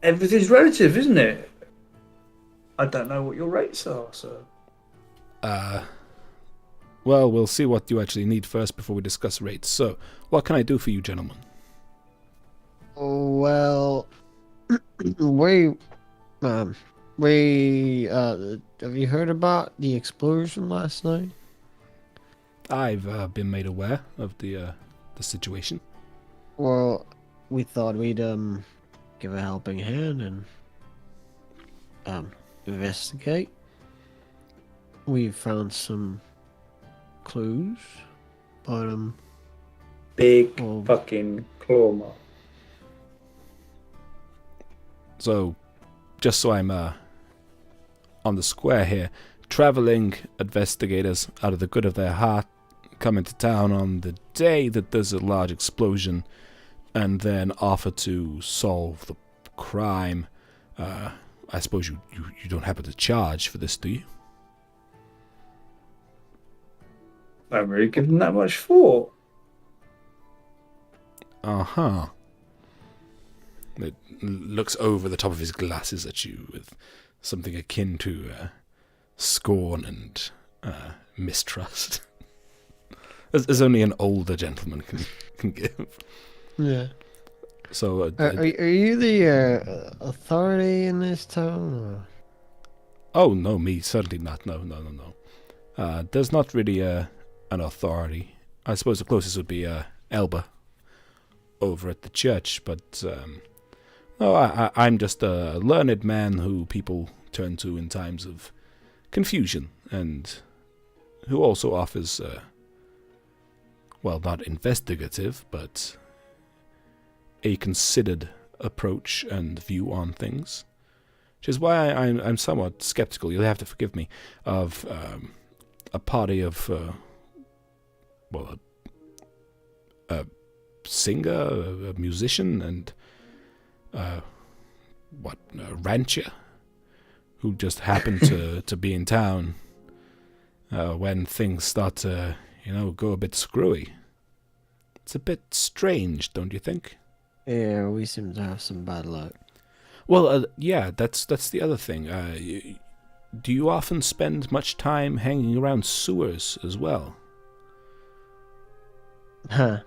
Everything's relative, isn't it? I don't know what your rates are, so. Well, we'll see what you actually need first before we discuss rates. So, what can I do for you, gentlemen? well, we have you heard about the explosion last night? I've been made aware of the situation. Well, we thought we'd give a helping hand and investigate. We found some clues, but Big well, fucking claw mark. So, just so I'm on the square here, traveling investigators out of the good of their heart come into town on the day that there's a large explosion and then offer to solve the crime. I suppose you don't happen to charge for this, do you? I haven't really given that much thought. Uh-huh. It looks over the top of his glasses at you with something akin to scorn and mistrust. as only an older gentleman can give. yeah. So, Are you the authority in this town? oh no, me certainly not. No. There's not really an authority. I suppose the closest would be Elba over at the church, but no, I'm just a learned man who people turn to in times of confusion, and who also offers, well, not investigative, but a considered approach and view on things. Which is why I'm somewhat skeptical, you'll have to forgive me, of a party of, well, a singer, a musician, and a rancher who just happened to be in town when things start to, go a bit screwy. It's a bit strange, don't you think? Yeah, we seem to have some bad luck. Well, yeah, that's the other thing. Do you often spend much time hanging around sewers as well? Huh.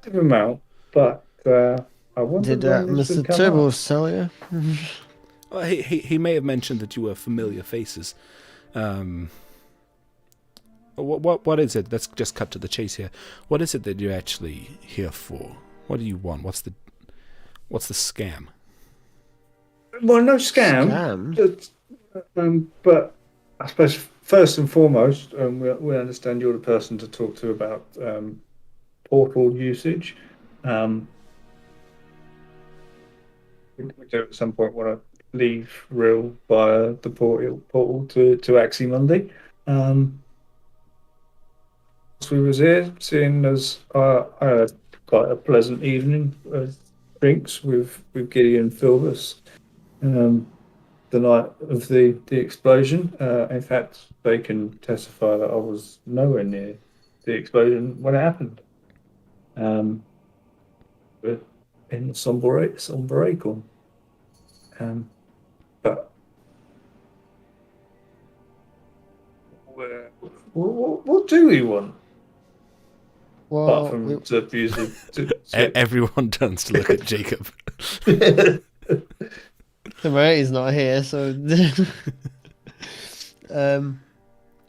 Give him out, but I wonder Did when this Mr. would come Tibbles tell you? Well, he may have mentioned that you were familiar faces. What is it? Let's just cut to the chase here. What is it that you're actually here for? What do you want? What's the scam? Well, no scam. But I suppose first and foremost, we understand you're the person to talk to about portal usage. We do at some point want to leave Rhyll via the portal to Aximundi. As we was here, seeing as I had quite a pleasant evening of drinks with Gideon Philbus. The night of the explosion. In fact, they can testify that I was nowhere near the explosion when it happened. But in Sombre Acorn. But what do we want? Well, Apart from to abuse it. Everyone turns to look at Jacob. the Marty's not here, so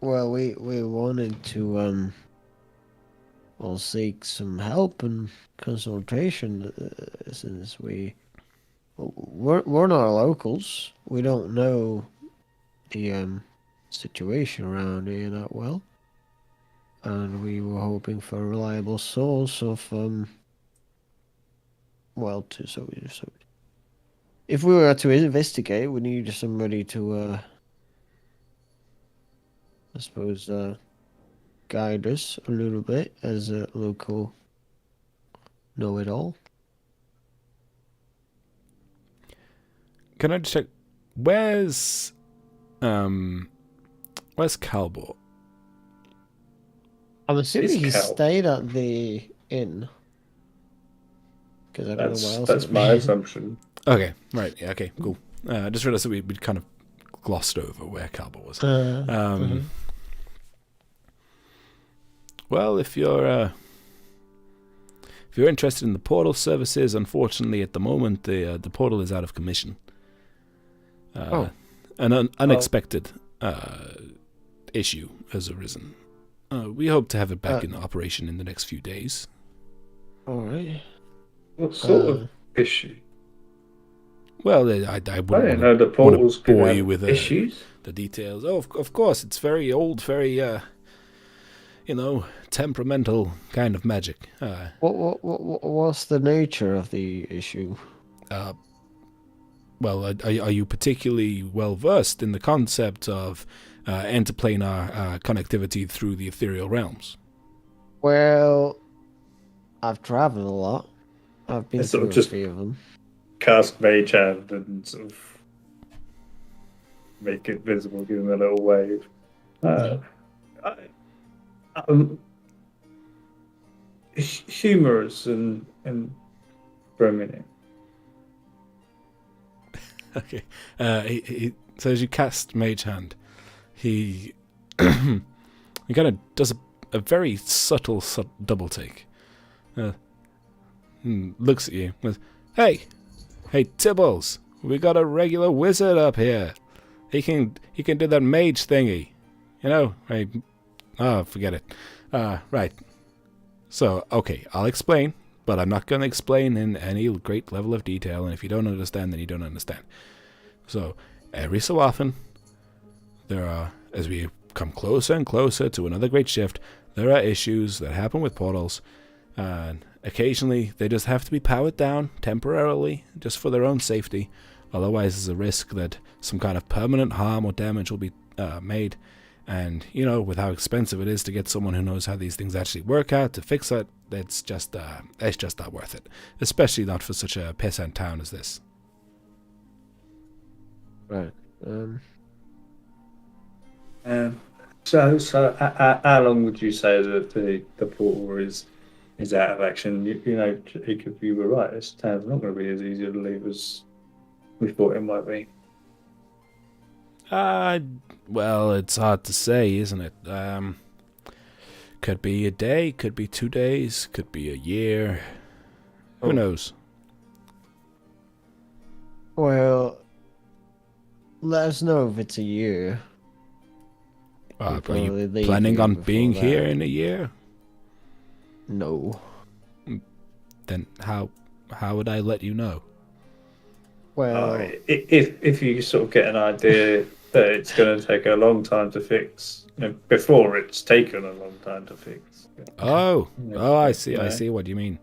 well, we wanted to well, seek some help and consultation since we're not locals. We don't know the situation around here that well, and we were hoping for a reliable source of well, if we were to investigate, we need somebody to I suppose guide us a little bit as a local know-it-all. Can I just check? Where's Calbor? I'm assuming he Cal. stayed at the inn. Because I don't know what else. That's my assumption. Okay, right. Yeah, okay, cool. I just realized that we'd kind of glossed over where Calbor was. Well, if you're interested in the portal services, unfortunately, at the moment the portal is out of commission. An unexpected issue has arisen. We hope to have it back in operation in the next few days. All right. What sort of issue? Well, I wouldn't didn't know the portals could bore have you with issues. The details. Oh, of course, it's very old, very temperamental kind of magic. What's the nature of the issue? Well, are you particularly well versed in the concept of interplanar connectivity through the ethereal realms? Well, I've traveled a lot. I've been Sort through of just a few of them. Cast Mage Hand and sort of make it visible, give them a little wave. Humorous and for a minute. Okay. So as you cast Mage Hand, he kind of does a very subtle double take. Looks at you with, Hey, Tibbles, we got a regular wizard up here. He can do that mage thingy. Forget it. Right. So, okay, I'll explain, but I'm not going to explain in any great level of detail, and if you don't understand, then you don't understand. So, every so often, there are, as we come closer and closer to another great shift, there are issues that happen with portals, and occasionally they just have to be powered down temporarily, just for their own safety. Otherwise, there's a risk that some kind of permanent harm or damage will be made. And, with how expensive it is to get someone who knows how these things actually work out to fix it, it's just not worth it. Especially not for such a peasant town as this. Right. So how long would you say that the portal is out of action? Jacob, you were right. This town's not going to be as easy to leave as we thought it might be. Well, it's hard to say, isn't it? Could be a day, could be 2 days, could be a year. Who knows? Well, let us know if it's a year. Are probably you leave planning here on before being here that. in a year? No. Then how would I let you know? Well, If you sort of get an idea that it's going to take a long time to fix, before it's taken a long time to fix. Oh, I see. You I know. see what you mean.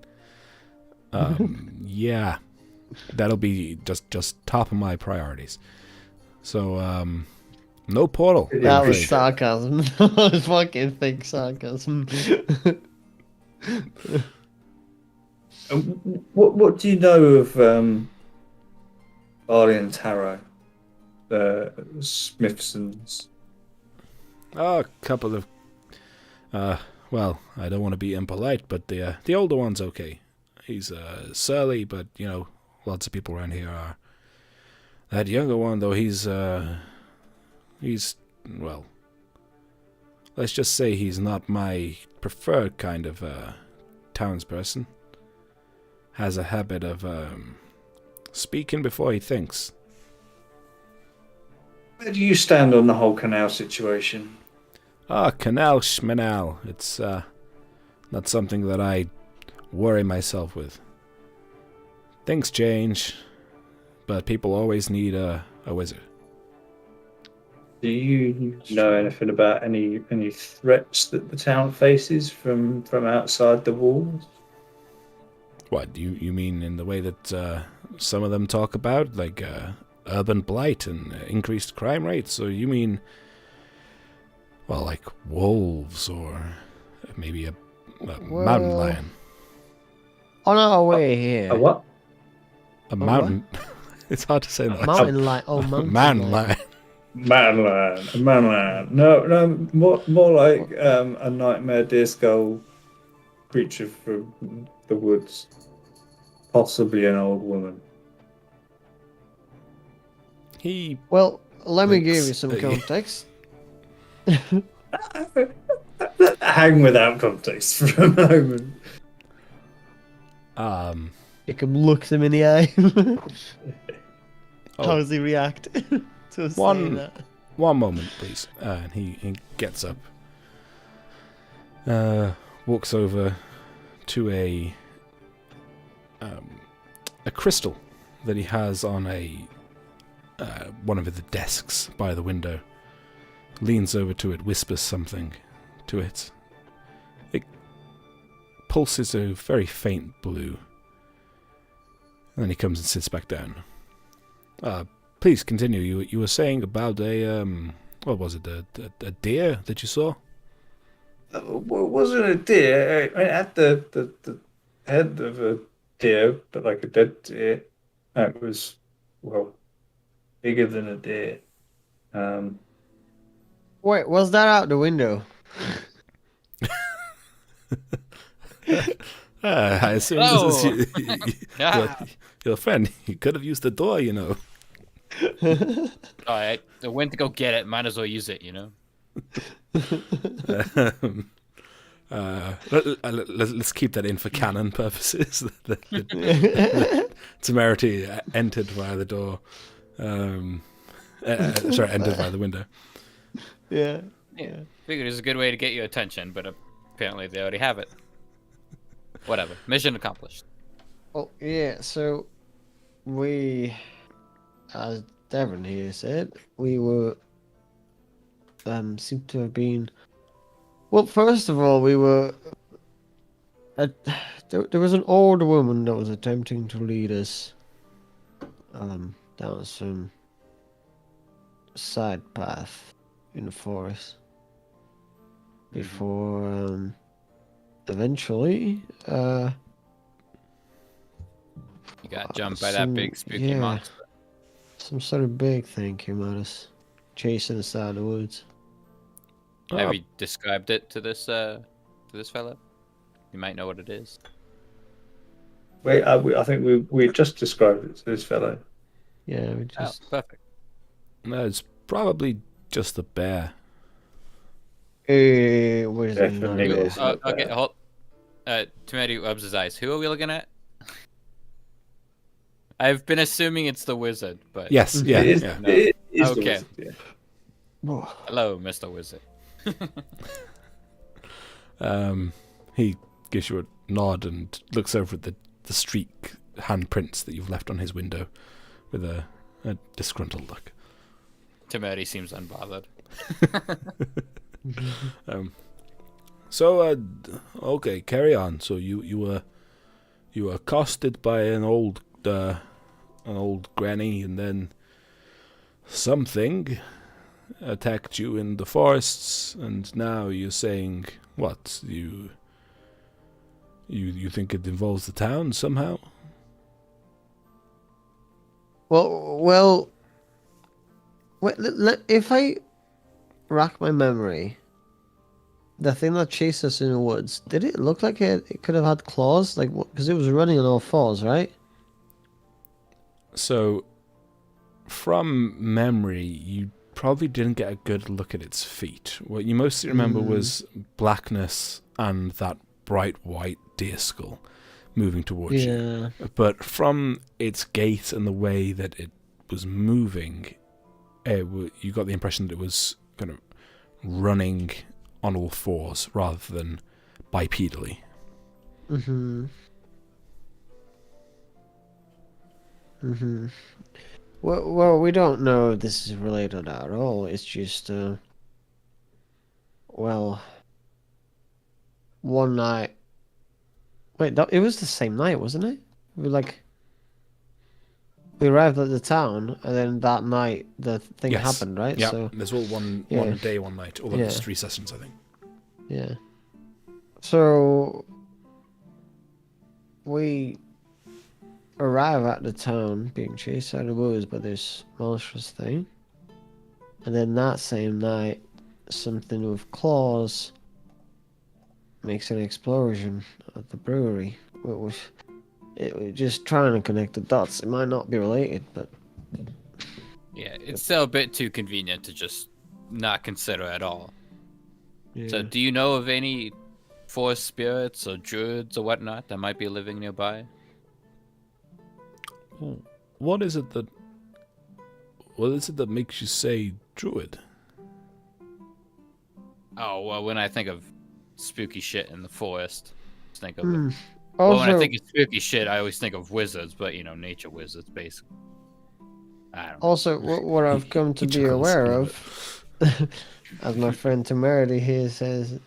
Yeah, that'll be just top of my priorities. So, no portal. I'm that was afraid. sarcasm. That was fucking thick sarcasm. What do you know of Barley and Tarot, the Smithsons? A couple of, well, I don't want to be impolite, but the older one's okay. He's surly, but lots of people around here are. That younger one, though, he's well. Let's just say he's not my preferred kind of townsperson. Has a habit of speaking before he thinks. Where do you stand on the whole canal situation? Canal schmanal. It's not something that I worry myself with. Things change, but people always need a wizard. Do you know anything about any threats that the town faces from outside the walls? What, you mean in the way that some of them talk about, like urban blight and increased crime rates? Or you mean, well, like wolves or maybe a mountain lion? On our way here. A what? A mountain... It's hard to say that. Mountain lion. Oh, mountain Mountain lion. lion. A man lion. No, more like a nightmare deer skull creature from the woods. Possibly an old woman. Well, let me give Thanks. you some context. Hang without context for a moment. You can look him in the eye. Oh. How does he react to us saying that? One moment, please. And he gets up, walks over to a crystal that he has on one of the desks by the window. Leans over to it, whispers something to it. It pulses a very faint blue. And then he comes and sits back down. Please continue. You were saying about a what was it? A deer that you saw? Wasn't a deer. It had the head of a deer, but like a dead deer. It was, well, bigger than a deer. Wait, was that out the window? I assume this is your friend. You could have used the door, Alright, I went to go get it. Might as well use it, Let's keep that in for canon purposes. Temerity entered via the door. Entered via the window. Yeah. Figured it's a good way to get your attention, but apparently they already have it. Whatever. Mission accomplished. Oh, yeah, so we, as Devon here said, we were, seem to have been, well, first of all, we were, there was an old woman that was attempting to lead us, down some side path in the forest before, eventually, You got jumped by that big spooky monster. some sort of big thing came at us, chasing us out of the woods. Have you described it to this fella? You might know what it is. Wait, I think we just described it to this fellow. Yeah, we just. Oh, perfect. No, it's probably just a bear. What is it? Definitely Not- was. Okay, hold. Tomato rubs his eyes. Who are we looking at? I've been assuming it's the wizard, but Yes, yeah. It is, Yeah. it is the Okay. wizard, yeah. Oh, hello, Mr. Wizard. He gives you a nod and looks over at the streak handprints that you've left on his window with a disgruntled look. Temerity seems unbothered. So, okay, carry on. So you were accosted by an old granny, and then something attacked you in the forests, and now you're saying what? You think it involves the town somehow? Well. Wait, if I rack my memory, the thing that chased us in the woods, did it look like it could have had claws? Like, because it was running on all fours, right? So, from memory, you probably didn't get a good look at its feet. What you mostly remember was blackness and that bright white deer skull moving towards you. But from its gait and the way that it was moving, you got the impression that it was kind of running on all fours rather than bipedally. Well, we don't know if this is related at all. It's just, well, one night. Wait, it was the same night, wasn't it? We arrived at the town, and then that night the thing happened, right? Yeah, so, there's all one day, one night. Although there's 3 sessions, I think. Yeah. So we arrive at the town, being chased out of the woods by this monstrous thing, and then that same night, something with claws makes an explosion at the brewery. It just trying to connect the dots. It might not be related, but yeah, it's still a bit too convenient to just not consider at all. yeah. So, do you know of any forest spirits or druids or whatnot that might be living nearby? What is it that makes you say druid? Oh, well, when I think of spooky shit in the forest, just think of Hmm. it. Also, Well, when I think of spooky shit, I always think of wizards, but nature wizards, basically. I don't know. Also, what I've come to He be chuckles a aware little of, as my friend Temerity here says,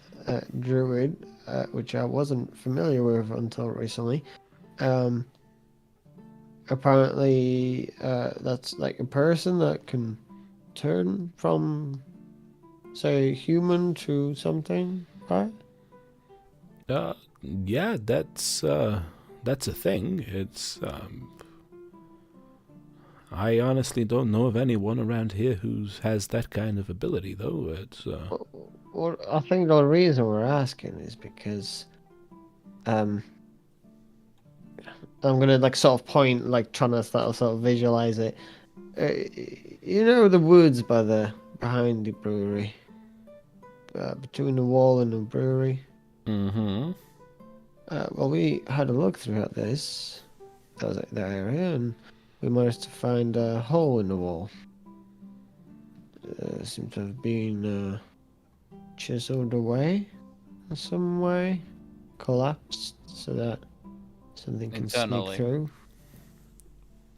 druid, which I wasn't familiar with until recently. Apparently, that's like a person that can turn from, say, human to something, right? Yeah, that's a thing. It's I honestly don't know of anyone around here who has that kind of ability, though. It's Well, I think the reason we're asking is because, I'm gonna like sort of point, like trying to sort of visualize it. The woods behind the brewery, between the wall and the brewery. Mm-hmm. Well, we had a look throughout the area, and we managed to find a hole in the wall. Seems to have been chiseled away in some way, collapsed so that something can Internally. sneak through.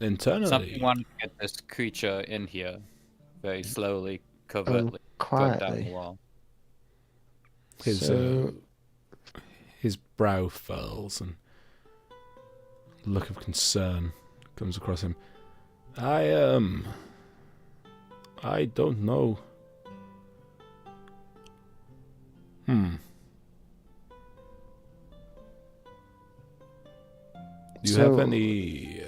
Internally. Something wanted to get this creature in here very slowly, covertly, got down the Quietly. wall. His brow furls and a look of concern comes across him. I don't know. Do you have any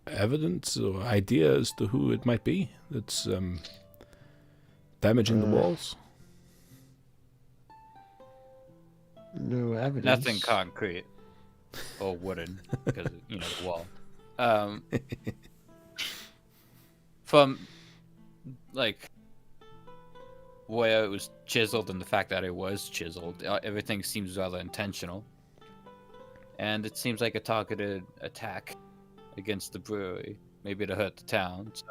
evidence or idea as to who it might be that's damaging the walls? No evidence. Nothing concrete or wooden because the wall. From like where it was chiseled and the fact that it was chiseled, everything seems rather intentional, and it seems like a targeted attack against the brewery, maybe to hurt the town. So,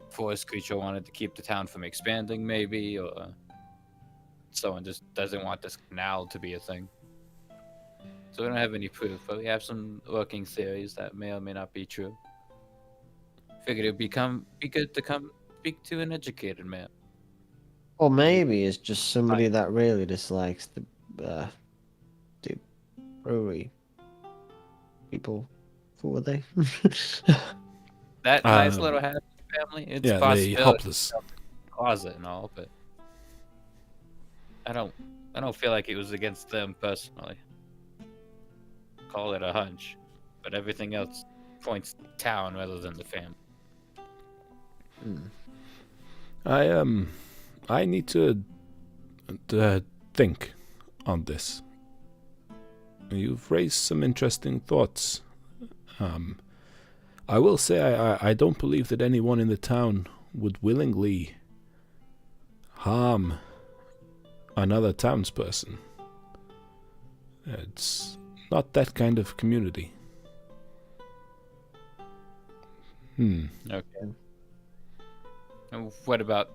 forest creature wanted to keep the town from expanding, maybe, or someone just doesn't want this canal to be a thing. So we don't have any proof, but we have some working theories that may or may not be true. Figured it'd be good to come speak to an educated man. Or maybe it's just somebody that really dislikes the brewery people. Who were they? That nice little happy family. It's Yeah, possible. they helpless. Closet and all, but I don't feel like it was against them personally. Call it a hunch, but everything else points to town rather than the family. I need to think on this. You've raised some interesting thoughts. I will say I don't believe that anyone in the town would willingly harm another townsperson. It's not that kind of community. Okay. And what about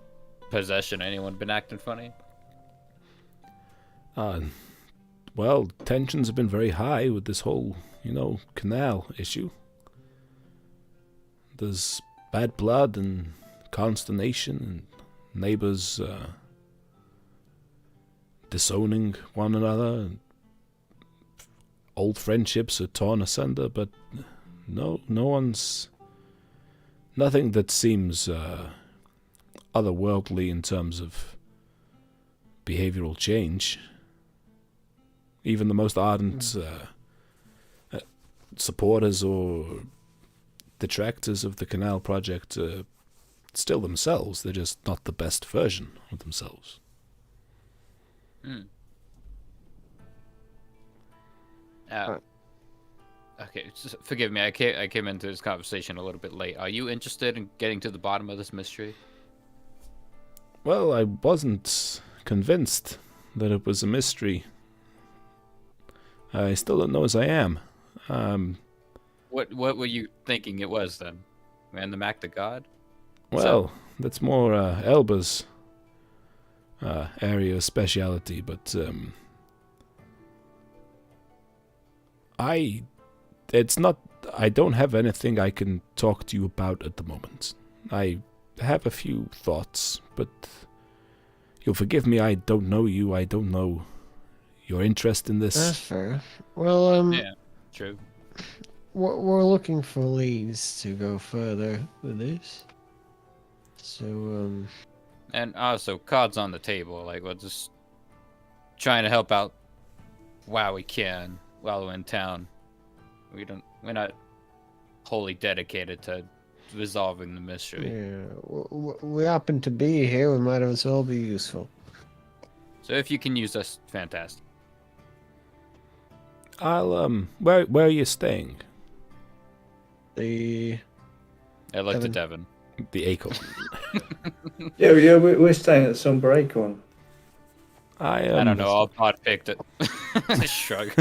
possession? Anyone been acting funny? Well, tensions have been very high with this whole, canal issue. There's bad blood and consternation and neighbors disowning one another. And old friendships are torn asunder, but nothing that seems otherworldly in terms of behavioral change. Even the most ardent supporters or detractors of the canal project are still themselves. They're just not the best version of themselves. Okay, forgive me. I came into this conversation a little bit late. Are you interested in getting to the bottom of this mystery? Well, I wasn't convinced that it was a mystery. I still don't know as I am. What were you thinking it was then? Man the Mac the God? Well, that's more Elba's area of speciality, but I don't have anything I can talk to you about at the moment. I have a few thoughts, but you'll forgive me, I don't know you, I don't know your interest in this. That's fair. Well, Yeah, true. We're looking for leads to go further with this. So, And also, cards on the table. Like, we're just trying to help out while we can, while we're in town. We're not wholly dedicated to resolving the mystery. yeah, we happen to be here. We might as well be useful. So if you can use us, fantastic. I'll where are you staying? The I looked at Devin. The Acorn. Yeah, we're staying at some break on. I don't know. I'll pot picked it. Shrug.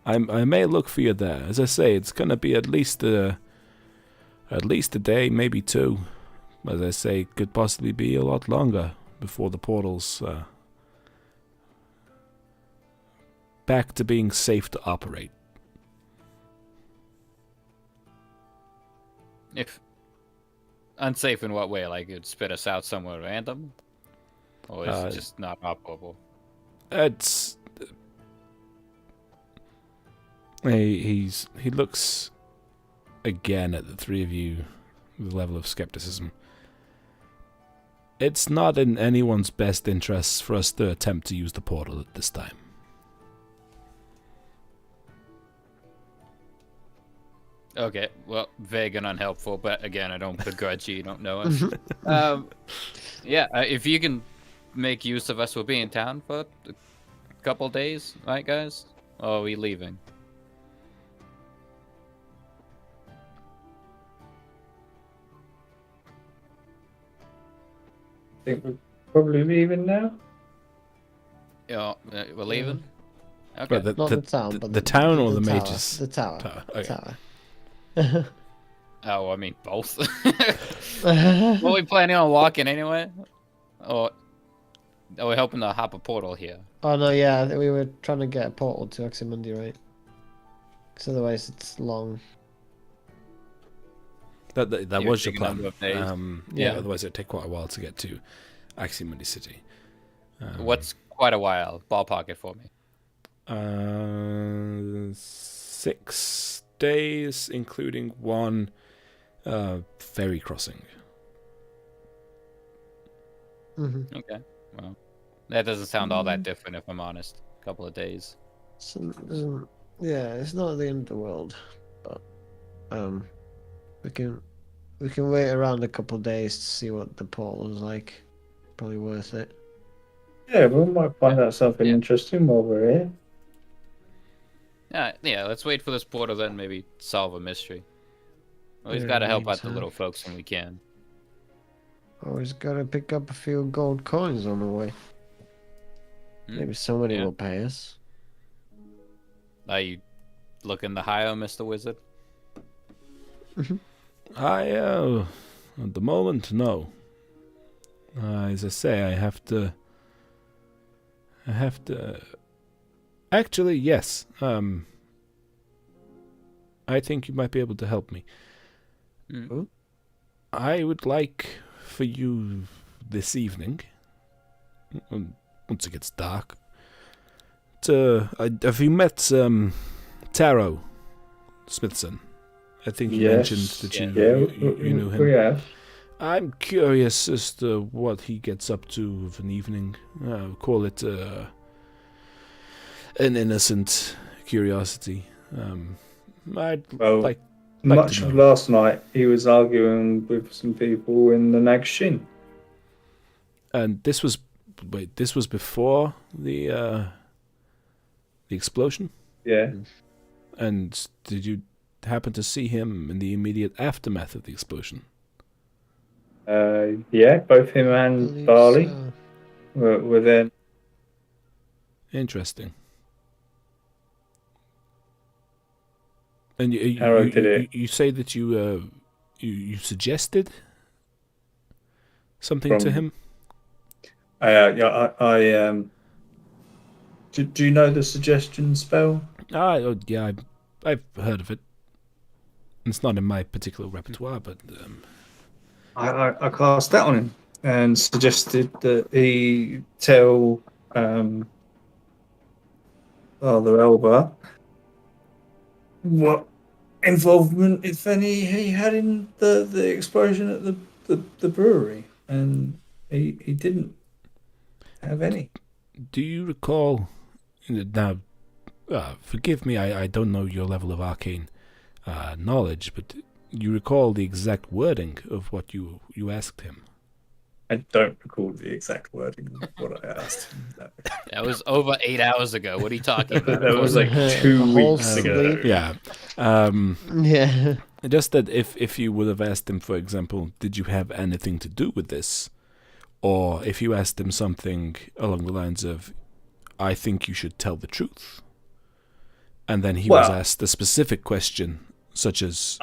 I may look for you there. As I say, it's gonna be at least a day, maybe two. As I say, it could possibly be a lot longer before the portal's back to being safe to operate. If unsafe in what way? Like it'd spit us out somewhere random, or is it just not operable? It's he looks again at the three of you with a level of skepticism. It's not in anyone's best interests for us to attempt to use the portal at this time. Okay, well, vague and unhelpful, but again, I don't begrudge you. You don't know us. If you can make use of us, we'll be in town for a couple days, right, guys? Or are we leaving? I think we're probably leaving now. Yeah, we're leaving. Okay. But not the town, but the town or the tower. mages? The tower. Okay. Tower. Oh, I mean both. Were we planning on walking anyway? Or Oh, we're hoping to hop a portal here. Oh no, yeah, we were trying to get a portal to Oximundi, right? Because otherwise it's long. That You was your take a plan. number of days. Yeah. Yeah. Otherwise, it'd take quite a while to get to Aximundi City. What's quite a while? Ballpark it for me. 6 days, including one ferry crossing. Mm-hmm. Okay. Well, that doesn't sound all that different, if I'm honest. A couple of days. So, yeah, it's not the end of the world, but we can wait around a couple of days to see what the portal is like. Probably worth it. Yeah, we might find out something Yeah. interesting while we're here. Yeah. Let's wait for this portal, then maybe solve a mystery. We've Yeah, got to in the help out the meantime. little folks when we can. Always gotta pick up a few gold coins on the way. Maybe somebody yeah. will pay us. Are you looking to hire Mr. Wizard? At the moment, no. As I say, I have to. Actually, yes. I think you might be able to help me. Mm. I would like for you this evening, once it gets dark, have you met Taro Smithson? I think you mentioned that you knew him. We have. I'm curious as to what he gets up to of an evening. Call it an innocent curiosity. I'd Well, like much to of know. last night, he was arguing with some people in the Nagshin. And this was before the explosion? Yeah. And did you happen to see him in the immediate aftermath of the explosion? Yeah, both him and Believe Barley so. were there. Interesting. And Taro did it. you say that you suggested something to him? Do you know the suggestion spell? Yeah, I've heard of it. It's not in my particular repertoire, but I cast that on him and suggested that he tell Father Elba what involvement, if any, he had in the explosion at the brewery, and he didn't have any. do you recall? Now, forgive me, I don't know your level of arcane knowledge, but you recall the exact wording of what you asked him? I don't recall the exact wording of what I asked him. That was over 8 hours ago. What are you talking about? That was like A 2 whole weeks ago. sleep. Yeah. Yeah. Just that if you would have asked him, for example, did you have anything to do with this? Or if you asked him something along the lines of, I think you should tell the truth. And then he was asked a specific question, such as,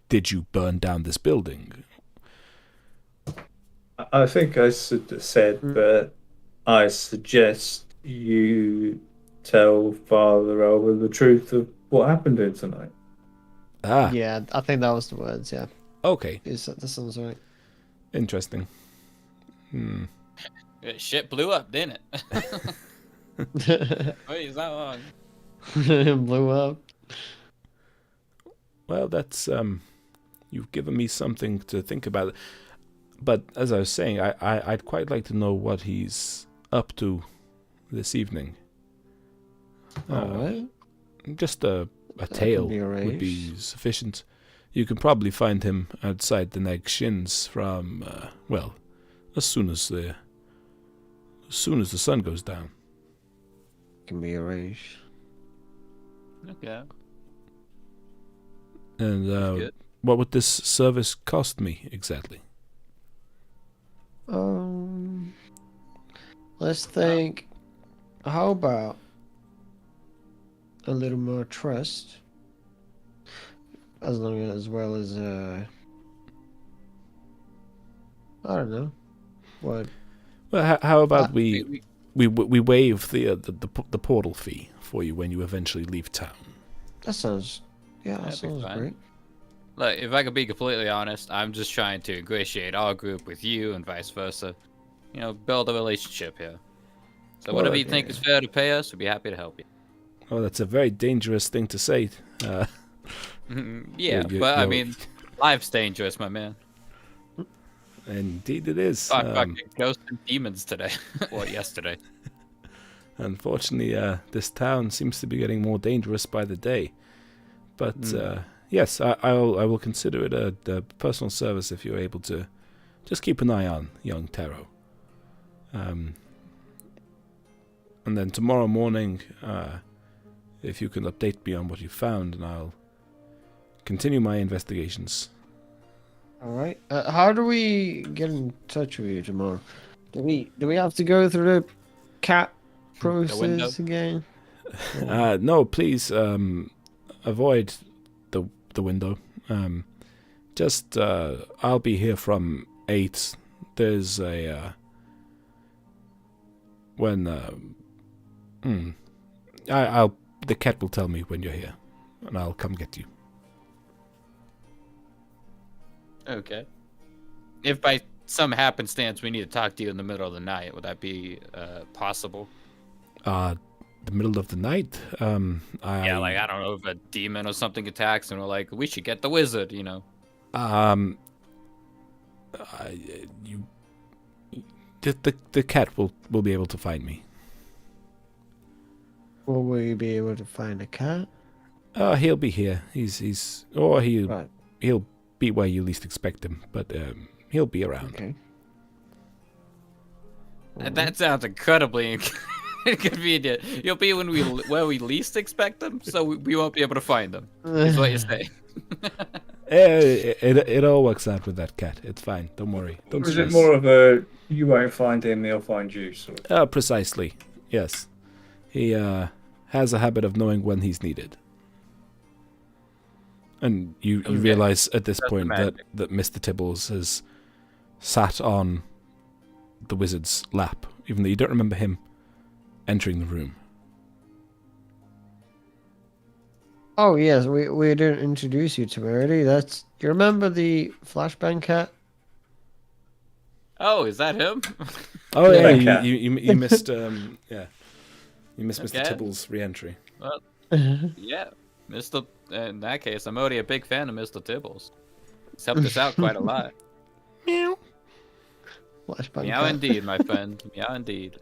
did you burn down this building? I think I said that I suggest you tell Father Elba the truth of what happened here tonight. Ah, Yeah, I think that was the words, yeah. okay. That sounds right. Interesting. Shit blew up, didn't it? Wait, is that long? Blew up. Well, that's, you've given me something to think about. But as I was saying, I'd quite like to know what he's up to this evening. Alright. Just a That tale can be would be arranged. sufficient. You can probably find him outside the Nag Shins from, as soon as the sun goes down. Can be arranged. Okay. And Good. what would this service cost me exactly? Let's think. How about a little more trust, as well as I don't know what. Well, how about we- we waive the portal fee for you when you eventually leave town? That sounds. Yeah, that That'd be sounds fine. great. Look, if I could be completely honest, I'm just trying to ingratiate our group with you and vice versa. You know, build a relationship here. So Well, whatever you think is fair to pay us, we'd be happy to help you. Oh, that's a very dangerous thing to say. Yeah, you- but I you're- mean, life's dangerous, my man. Indeed, it is. I fucking ghosts and demons today. Or yesterday. Unfortunately, this town seems to be getting more dangerous by the day. But yes, I will consider it a personal service if you're able to just keep an eye on young Taro. And then tomorrow morning, if you can update me on what you found, and I'll continue my investigations. All right. How do we get in touch with you tomorrow? Do we have to go through the cat process again? No, please avoid the window. Just I'll be here from 8. There's a the cat will tell me when you're here, and I'll come get you. Okay. If by some happenstance we need to talk to you in the middle of the night, would that be possible? The middle of the night. Yeah, like I don't know if a demon or something attacks and we're like, we should get the wizard, you know. The cat will be able to find me. Will we be able to find a cat? He'll be here. Right. He'll be where you least expect him, but he'll be around. Okay. That sounds incredibly inconvenient. You'll be where we least expect them, so we won't be able to find them. Is what you're saying. It all works out with that cat. It's fine. Don't worry. Don't Or is stress. it more of a you won't find him, he'll find you sort of? Precisely. Yes. He has a habit of knowing when he's needed. And you Okay. realize at this That's point magic. that Mr. Tibbles has sat on the wizard's lap, even though you don't remember him entering the room. Oh yes, we didn't introduce you to me already. You remember the flashbang cat? Oh, is that him? Oh yeah, Thank cat. you missed you missed Mr. Okay. Tibbles' re-entry. Well, yeah, Mr. In that case, I'm already a big fan of Mr. Tibbles. He's helped us out quite a lot. Meow. Flashbang Meow cat. indeed, my friend. Meow indeed.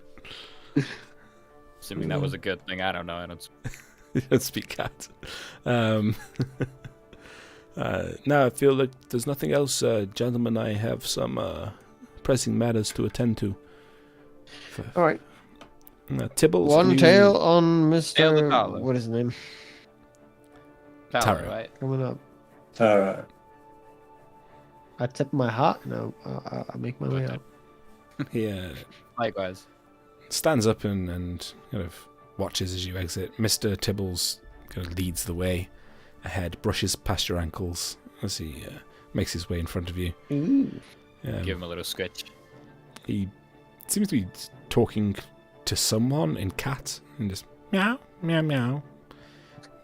Assuming that was a good thing, I don't know. I don't. Don't speak cat. Now I feel like there's nothing else, gentlemen. I have some pressing matters to attend to. All right. Tibbles. One can you- tail on Tail the Mr. collar. What is his name? Taro, Taro. right? Coming up. Alright. I tip my hat and I make my way Okay. up. He Likewise. stands up and kind of watches as you exit. Mr. Tibbles kind of leads the way ahead, brushes past your ankles as he makes his way in front of you. Ooh. Give him a little scratch. He seems to be talking to someone in cat and just meow, meow, meow,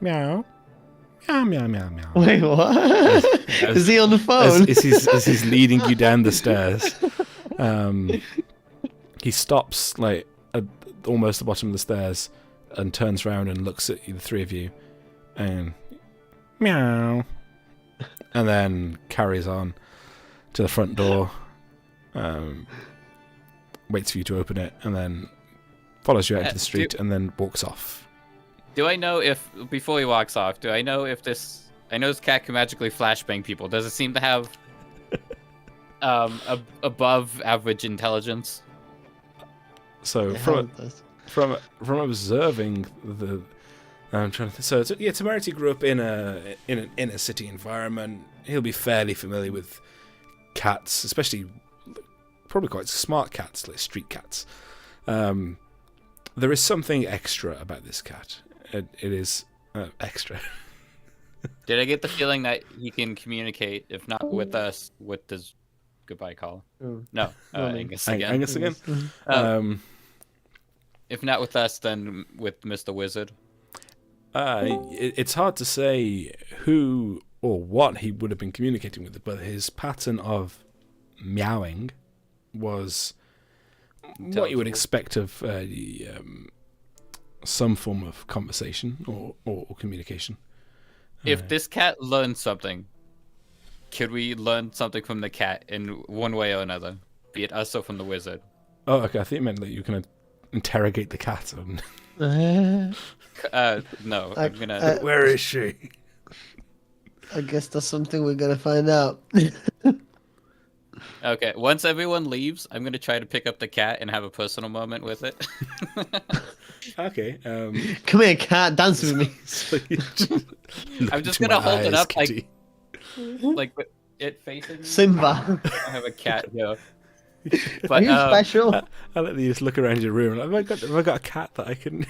meow, meow, meow, meow, meow. Wait, what? Is he on the phone? As he's leading you down the stairs, he stops like at almost the bottom of the stairs and turns around and looks at the three of you and meow, and then carries on to the front door, waits for you to open it, and then follows you out into the street and then walks off. Do I know if before he walks off? Do I know if this? I know this cat can magically flashbang people. Does it seem to have above average intelligence? So from observing the, I'm trying to. So Temerity grew up in an inner city environment. He'll be fairly familiar with cats, especially probably quite smart cats, like street cats. There is something extra about this cat. It is extra. Did I get the feeling that he can communicate, if not with us, with his Goodbye, Colin. Oh. No, Morning. Angus again. Angus again. If not with us, then with Mr. Wizard. It's hard to say who or what he would have been communicating with, but his pattern of meowing was what you would expect of some form of conversation or communication. If this cat learned something, could we learn something from the cat in one way or another? Be it us or from the wizard? Oh, okay. I think it meant that you can interrogate the cat. And No, I'm gonna... where is she? I guess that's something we're gonna find out. Okay, once everyone leaves, I'm gonna try to pick up the cat and have a personal moment with it. Okay. Come here, cat, dance with me. So you I'm just into gonna my hold it eyes, up kitty. like with it facing me. Simba. I have a cat here. Are But you special? I let you just look around your room. Have I got a cat that I can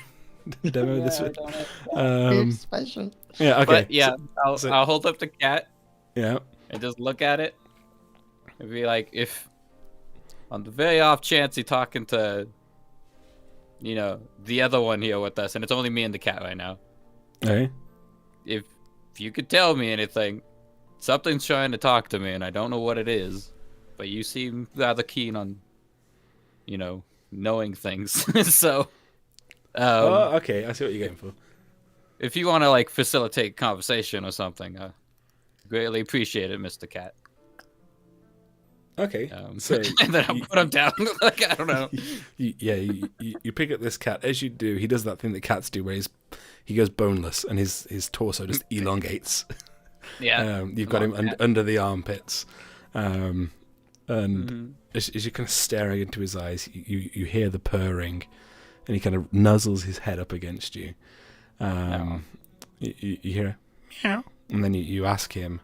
demo this with? Are you special? Yeah. Okay. But yeah, so- I'll hold up the cat Yeah. and just look at it and be like, if on the very off chance you're talking to, the other one here with us, and it's only me and the cat right now. Okay. If you could tell me anything, something's trying to talk to me, and I don't know what it is, but you seem rather keen on, knowing things. So, okay. I see what you're going for. if you want to facilitate conversation or something, greatly appreciate it, Mr. Cat. Okay. So And then I'll put him down. I don't know. you pick up this cat. As you do, he does that thing that cats do, where he goes boneless and his torso just elongates. Yeah. You've got him under the armpits, and as you're kind of staring into his eyes, you hear the purring, and he kind of nuzzles his head up against you. You hear a meow, and then you ask him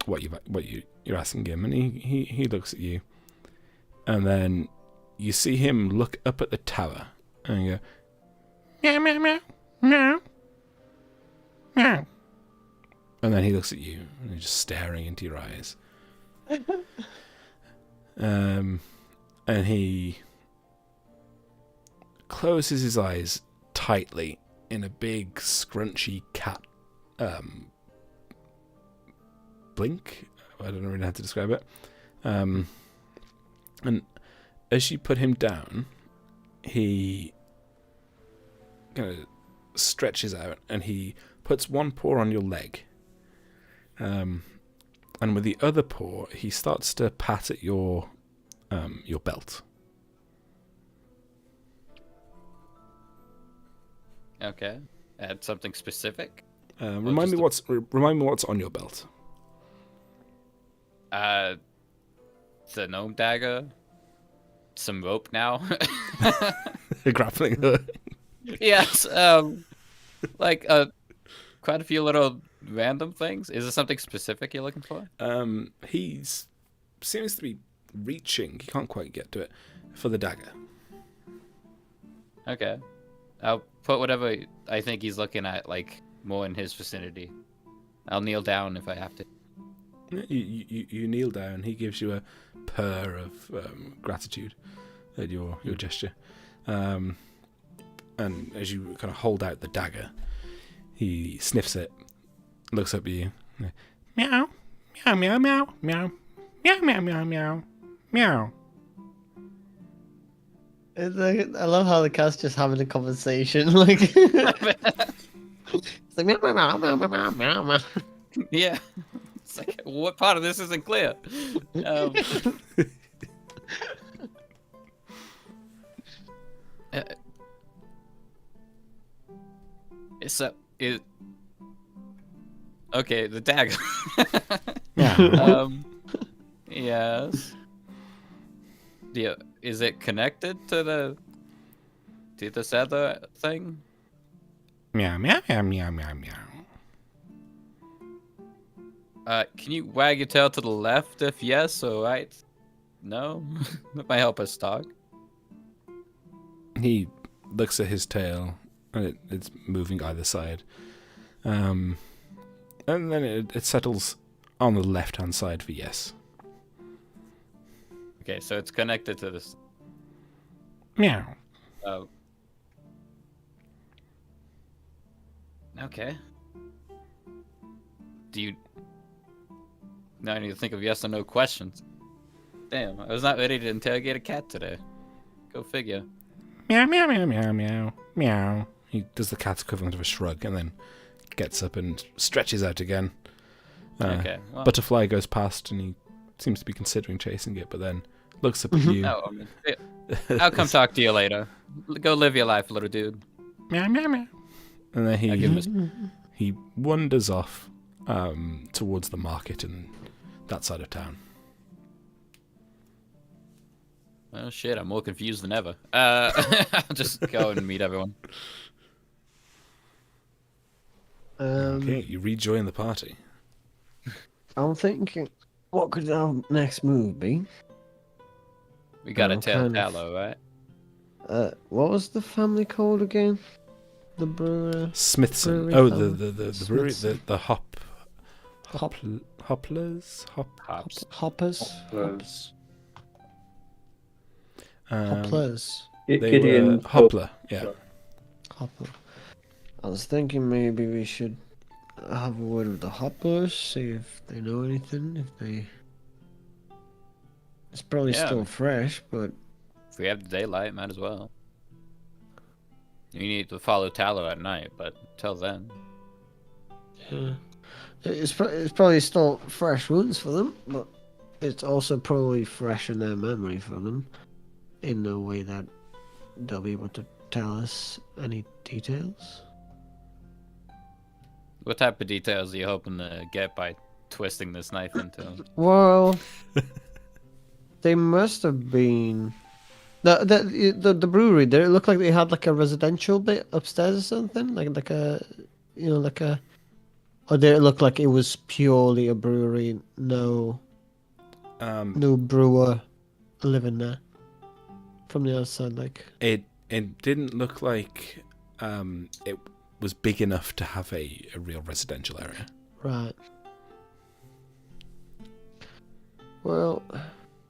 what you're asking him, and he looks at you, and then you see him look up at the tower and go meow meow meow meow meow, and then he looks at you and he's just staring into your eyes. And he closes his eyes tightly in a big scrunchy cat blink. I don't know really how to describe it. And as you put him down, he kind of stretches out and he puts one paw on your leg. And with the other paw, he starts to pat at your belt. Okay. Add something specific. Remind me what's on your belt. The gnome dagger. Some rope now. A grappling hook. Yes. Quite a few little random things. Is there something specific you're looking for? He seems to be reaching. He can't quite get to it for the dagger. Okay. I'll put whatever I think he's looking at, more in his vicinity. I'll kneel down if I have to. You kneel down. He gives you a purr of gratitude at your gesture. And as you kind of hold out the dagger, he sniffs it, looks up at you. Meow, meow, meow, meow, meow, meow, meow, meow, meow, meow. I love how the cat's just having a conversation. It's like meow meow meow meow meow meow meow. Yeah. It's like, what part of this isn't clear? Okay, the dagger. Yeah. Yes. Yeah, is it connected to this other thing? Meow, meow, meow, meow, meow, meow. Can you wag your tail to the left if yes or right? No? That might help us talk. He looks at his tail, and it's moving either side. And then it settles on the left-hand side for yes. Okay, so it's connected to this. Meow. Oh. Okay. Do you... Now I need to think of yes or no questions. Damn, I was not ready to interrogate a cat today. Go figure. Meow, meow, meow, meow, meow, meow. He does the cat's equivalent of a shrug and then gets up and stretches out again. Okay. Well, Butterfly goes past and he seems to be considering chasing it, but then looks up at you. oh, I mean, I'll come talk to you later. Go live your life, little dude. Meow, meow, meow. And then I give him he wanders off towards the market and that side of town. Oh shit, I'm more confused than ever. I'll just go and meet everyone. Okay, you rejoin the party. I'm thinking, what could our next move be? We gotta Oh, tell kind of. Tallow, right? What was the family called again? The brewer. Smithson. Brewery Oh, family. the brewery, Smithson. the Hop- hopplers, Hops. Hoppers. Was Hopplers. They Gideon were Hoppler, yeah. Hopper. I was thinking maybe we should have a word with the Hopplers, see if they know anything. If they, it's probably Yeah. still fresh, but If we have the daylight, might as well. You need to follow Tallow at night, but till then. yeah, it's probably still fresh wounds for them, but it's also probably fresh in their memory for them, in a way that they'll be able to tell us any details. What type of details are you hoping to get by twisting this knife into him? Well, they must have been the brewery. Did it look like they had like a residential bit upstairs or something, like a, you know, like a, or did it look like it was purely a brewery? No brewer living there from the outside, like. It didn't look like it was big enough to have a real residential area. Right. Well,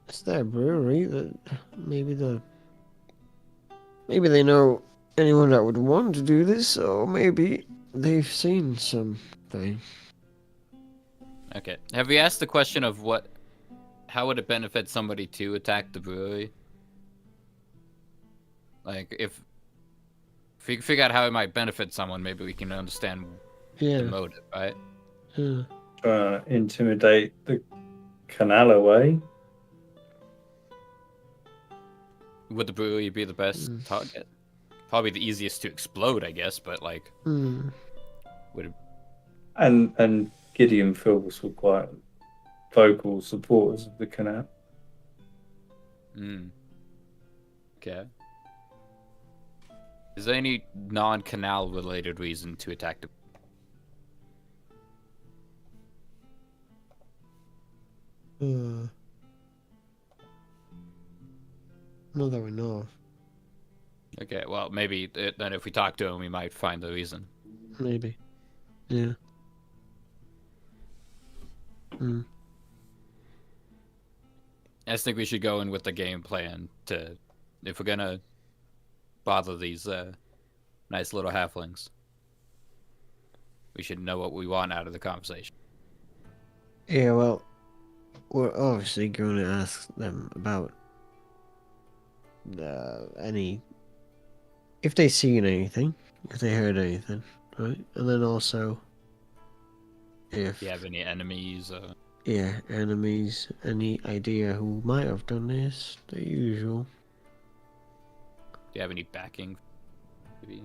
it's their brewery. Maybe they know anyone that would want to do this, or maybe they've seen something. Okay. Have we asked the question of how would it benefit somebody to attack the brewery? Like, if we can figure out how it might benefit someone, maybe we can understand Yeah. the motive, right? Yeah. trying to intimidate the canal away. Would the brewery be the best target? Probably the easiest to explode, I guess, but like, Hmm. would it... And Gideon Phillips were quite vocal supporters of the canal. Okay. Is there any non-canal related reason to attack the... Not that we know of. Okay, well, maybe then if we talk to him, we might find the reason. Maybe. Yeah. I just think we should go in with the game plan to, if we're gonna bother these nice little halflings, we should know what we want out of the conversation. Yeah, well, we're obviously going to ask them about any, if they seen anything, if they heard anything, right? And then also, if Do you have any enemies? yeah, enemies, any idea who might have done this, the usual. Do you have any backing? Maybe.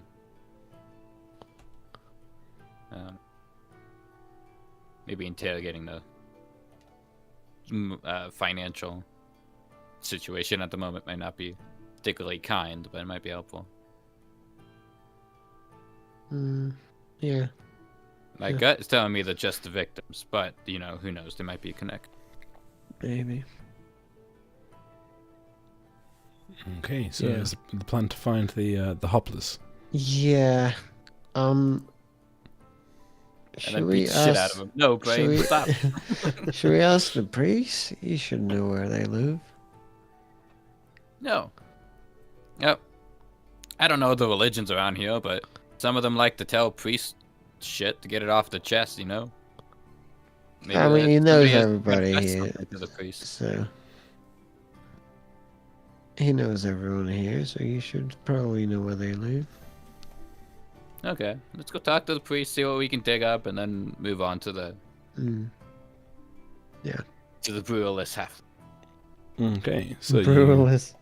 Maybe interrogating the financial situation at the moment might not be particularly kind, but it might be helpful. Yeah. My gut is telling me that just the victims, but you know, who knows? There might be a connect. Maybe. Okay, so Yeah. is the plan to find the Hopplers? Yeah. And Should then we beat the shit out ask? of them. No, Should Brain, we, stop. should we ask the priest? He should know where they live. No. Yep. I don't know the religions around here, but some of them like to tell priests shit to get it off the chest, you know? Maybe I mean, he somebody knows has everybody confessed here, something to the priest. so he knows everyone here, so you should probably know where they live. Okay, let's go talk to the priest, see what we can dig up, and then move on to the Yeah. to the brewless half. Okay, so Brewless.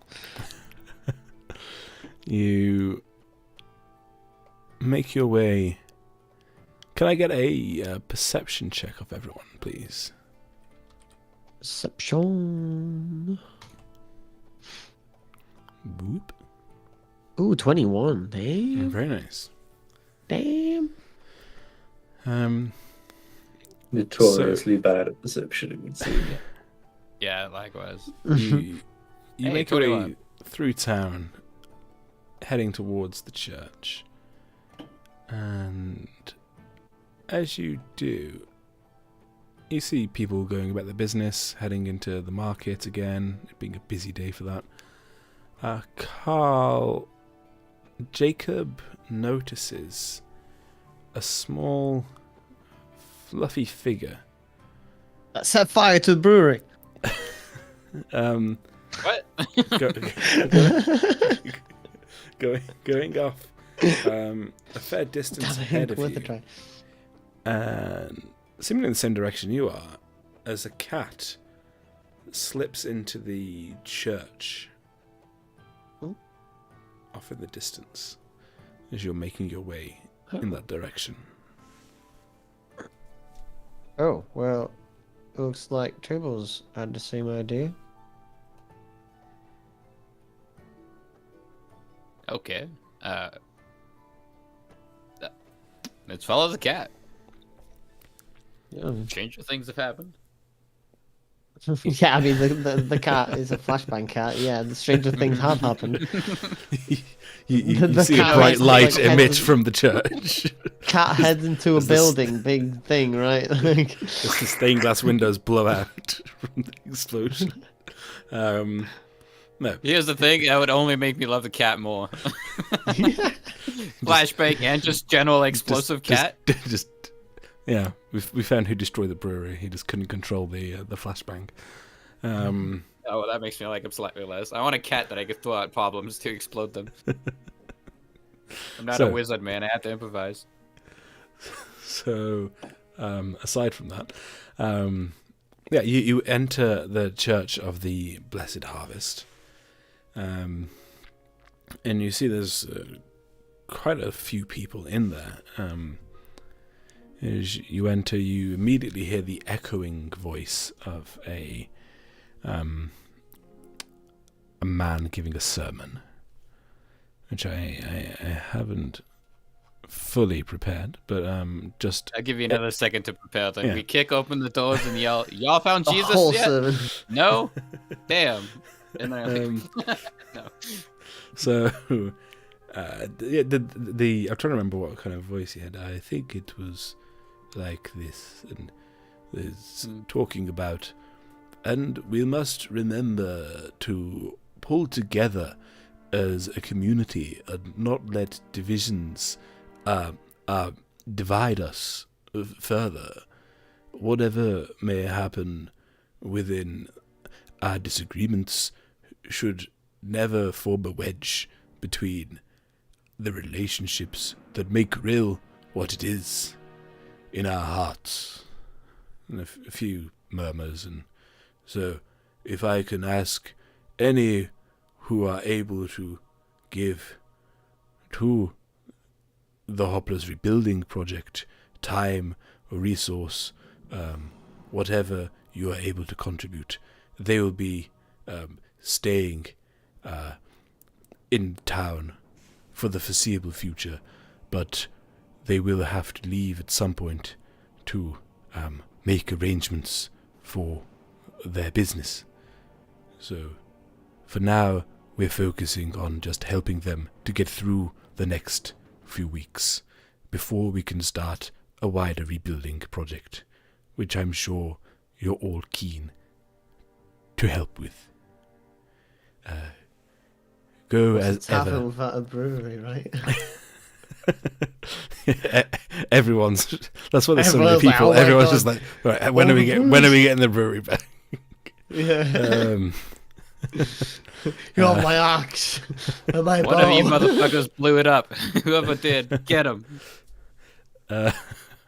you make your way. Can I get a perception check of everyone, please? Perception. Boop. Ooh, 21. Damn. Very nice. Damn. Notoriously bad at perception, it would seem. Yeah, likewise. You Hey, make your way 21. through town, heading towards the church. And as you do, you see people going about their business, heading into the market again, it being a busy day for that. Carl, Jacob notices a small, fluffy figure. Set fire to the brewery. What? Going off a fair distance ahead of Worth a you, try. and seemingly in the same direction you are, as a cat slips into the church Oh. off in the distance as you're making your way in that direction. Oh, well, looks like Tribbles had the same idea. Okay. Let's follow the cat. Yeah, Stranger things have happened. yeah, I mean, the cat is a flashbang cat. Yeah, the stranger things have happened. You The see a cat bright is light like emit heads- from the church. Cat heads into a Is this- building, big thing, right? Like, As the stained glass windows blow out from the explosion. No. Here's the thing, that would only make me love the cat more. Flashbang and just general explosive cat. Just yeah. We found who destroyed the brewery. He just couldn't control the flashbang. Oh, well, that makes me like him slightly less. I want a cat that I could throw out problems to explode them. I'm not So- a wizard, man. I have to improvise. So, aside from that, yeah, you enter the Church of the Blessed Harvest, and you see there's quite a few people in there. As you enter, you immediately hear the echoing voice of a man giving a sermon, which I haven't fully prepared, but just I'll give you another second to prepare. Then Yeah. we kick open the doors and yell, "Y'all found the Jesus whole yet?" sermon. No. Damn. And then no. so yeah, the I'm trying to remember what kind of voice he had. I think it was like this, and it's talking about, and we must remember to pull together as a community and not let divisions divide us further. Whatever may happen within our disagreements should never form a wedge between the relationships that make Rhyll what it is in our hearts. And a few murmurs, and so if I can ask any who are able to give to the Hoppler's rebuilding project time or resource, whatever you are able to contribute, they will be staying in town for the foreseeable future, but they will have to leave at some point to make arrangements for their business. So for now, we're focusing on just helping them to get through the next few weeks before we can start a wider rebuilding project, which I'm sure you're all keen to help with. go It's a as tavern ever. without a brewery, right? Everyone's. That's why there's so many Everyone's like, people. "Oh my Everyone's God. just like, right, when are we getting the brewery back? Yeah. You're on my axe. And my One of you bow. motherfuckers blew it up. Whoever did, get him.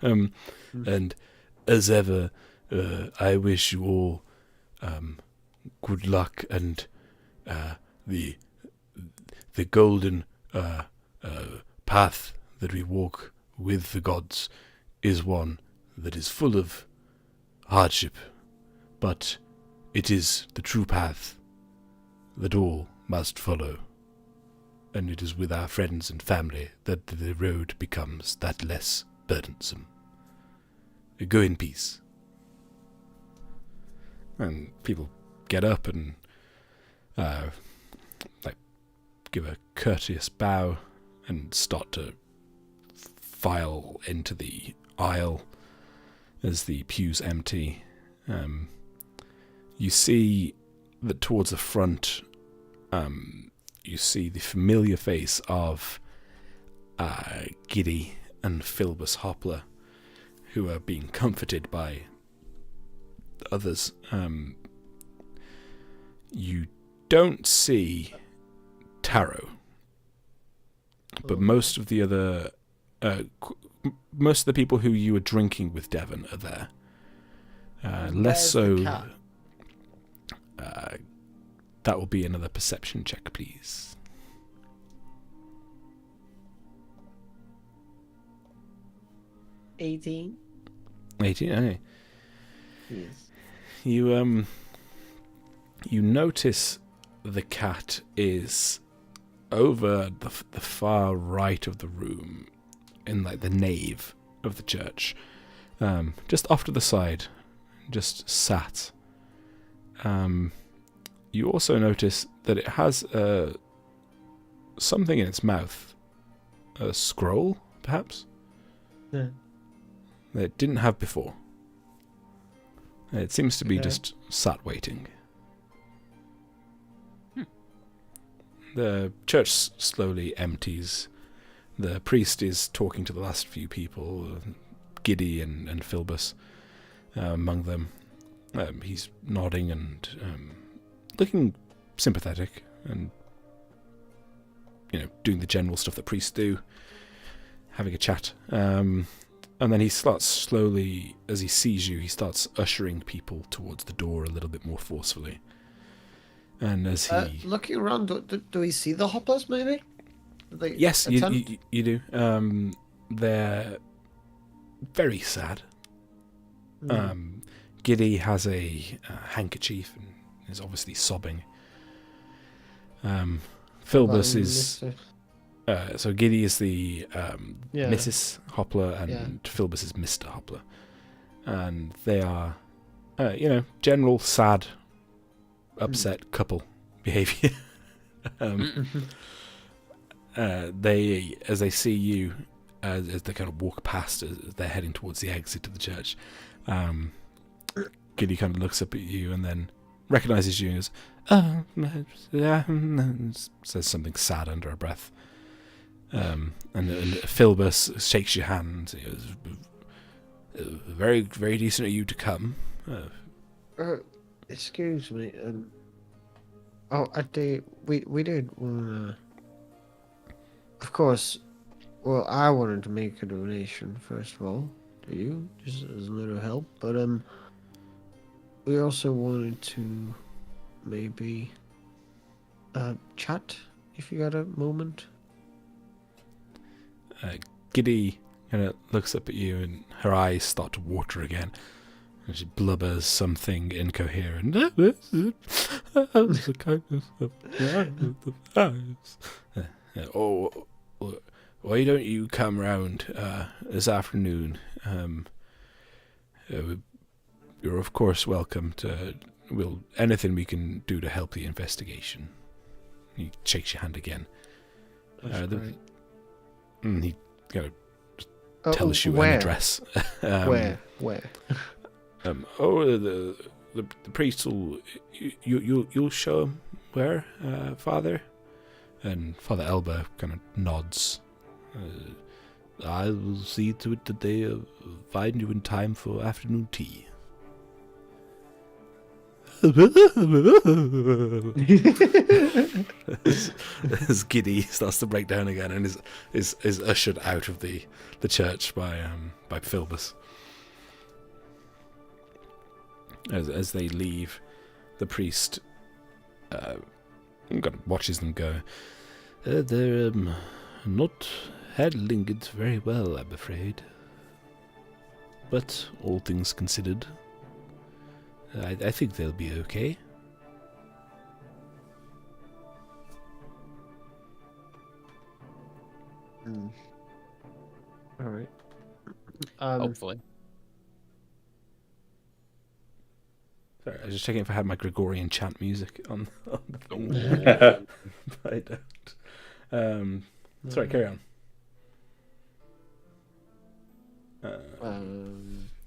And as ever, I wish you all good luck, and the golden path that we walk with the gods is one that is full of hardship, but it is the true path that all must follow, and it is with our friends and family that the road becomes that less burdensome. Go in peace. And people get up and give a courteous bow and start to file into the aisle as the pews empty. You see that towards the front, you see the familiar face of Giddy and Philbus Hopler, who are being comforted by others. You don't see Taro, but most of the other, most of the people who you were drinking with Devon are there. Less so. the cat? That will be another perception check, please. 18. 18. Okay. Yes. You notice the cat is over the far right of the room, in like the nave of the church, just off to the side, just sat. You also notice that it has something in its mouth, a scroll, perhaps, Yeah. that it didn't have before. It seems to be Okay. just sat waiting. The church slowly empties. The priest is talking to the last few people, Giddy and Philbus among them. He's nodding and looking sympathetic and, doing the general stuff that priests do, having a chat. And then he starts slowly, as he sees you, he starts ushering people towards the door a little bit more forcefully. And as he... Looking around, do we see the hoppers, maybe? Yes, you do. They're very sad. Giddy has a handkerchief and is obviously sobbing. Philbus is... so Giddy is the Mrs. Hopler, and Philbus is Mr. Hopler. And they are, general sad, upset couple behaviour. They, as they see you, as they kind of walk past, as they're heading towards the exit of the church, Giddy kind of looks up at you and then recognises you and goes, says something sad under her breath. And Philbus shakes your hand. He goes, very, very decent of you to come. Excuse me. We did. Of course. Well, I wanted to make a donation first of all to you, just as a little help. But we also wanted to maybe chat if you got a moment. Giddy kind of looks up at you and her eyes start to water again. And she blubbers something incoherent. Why don't you come round this afternoon? You're of course welcome to... anything we can do to help the investigation. He shakes your hand again. He tells you an address. Where? The priest will... You'll show him where, Father? And Father Elba kind of nods. I will see to it that they find you in time for afternoon tea. As Giddy starts to break down again and is ushered out of the church by Philbus. As they leave, the priest watches them go. They're not handling it very well, I'm afraid. But all things considered, I think they'll be okay. All right. Hopefully. Sorry, I was just checking if I had my Gregorian chant music on the thing. But I don't. Sorry, carry on.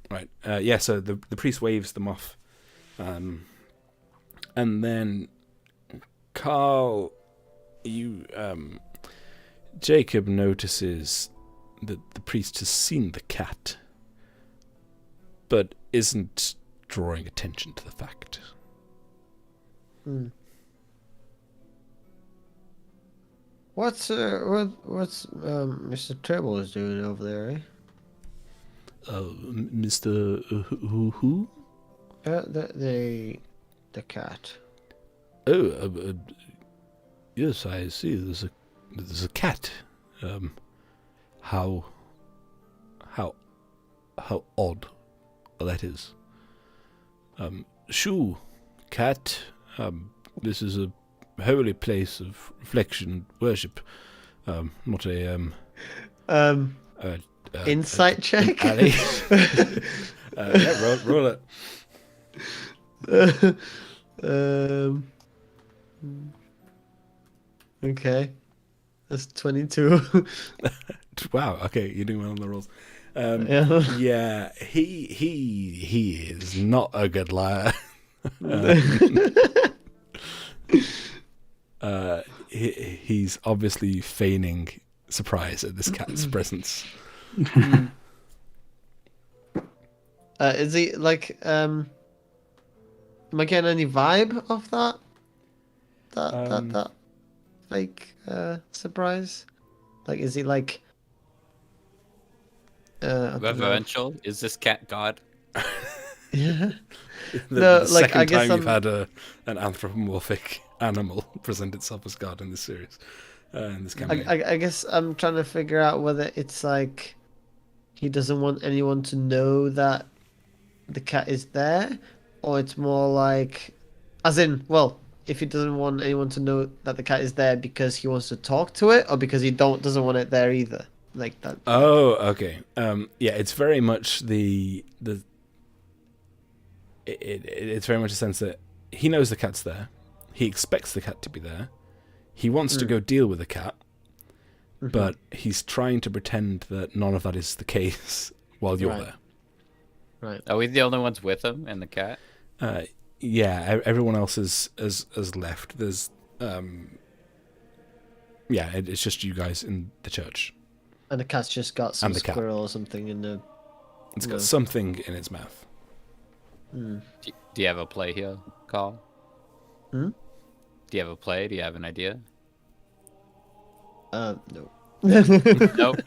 Right. Yeah, so the priest waves them off. And then Carl, Jacob notices that the priest has seen the cat, but isn't drawing attention to the fact. What's Mr. Treble is doing over there, eh? Mr. Who? The cat. Oh, yes, I see. There's a cat. How odd that is. Shoo, cat. This is a holy place of reflection and worship. Not a insight check. Alley. Yeah, roll it. Okay, that's 22. Wow. Okay, you're doing well on the rolls. Yeah, he is not a good liar. He's obviously feigning surprise at this cat's presence. Is he like? Am I getting any vibe of that? That fake surprise? Like, is he like? Reverential? Is this cat God? Yeah. The like, second I guess time you've had an anthropomorphic animal present itself as God in this series, in this campaign. I guess I'm trying to figure out whether it's like he doesn't want anyone to know that the cat is there, or it's more like, as in, well, if he doesn't want anyone to know that the cat is there because he wants to talk to it, or because he doesn't want it there either, like that. Oh, okay. Yeah, it's very much it's very much a sense that he knows the cat's there. He expects the cat to be there. He wants to go deal with the cat, but he's trying to pretend that none of that is the case while you're there. Right. Are we the only ones with him and the cat? Yeah, everyone else has left. There's yeah, it's just you guys in the church. And the cat's just got some And the cat. squirrel or something in the. It's got something in its mouth. Do you have a play here, Carl? Hmm? Do you have a play? Do you have an idea? No. Nope.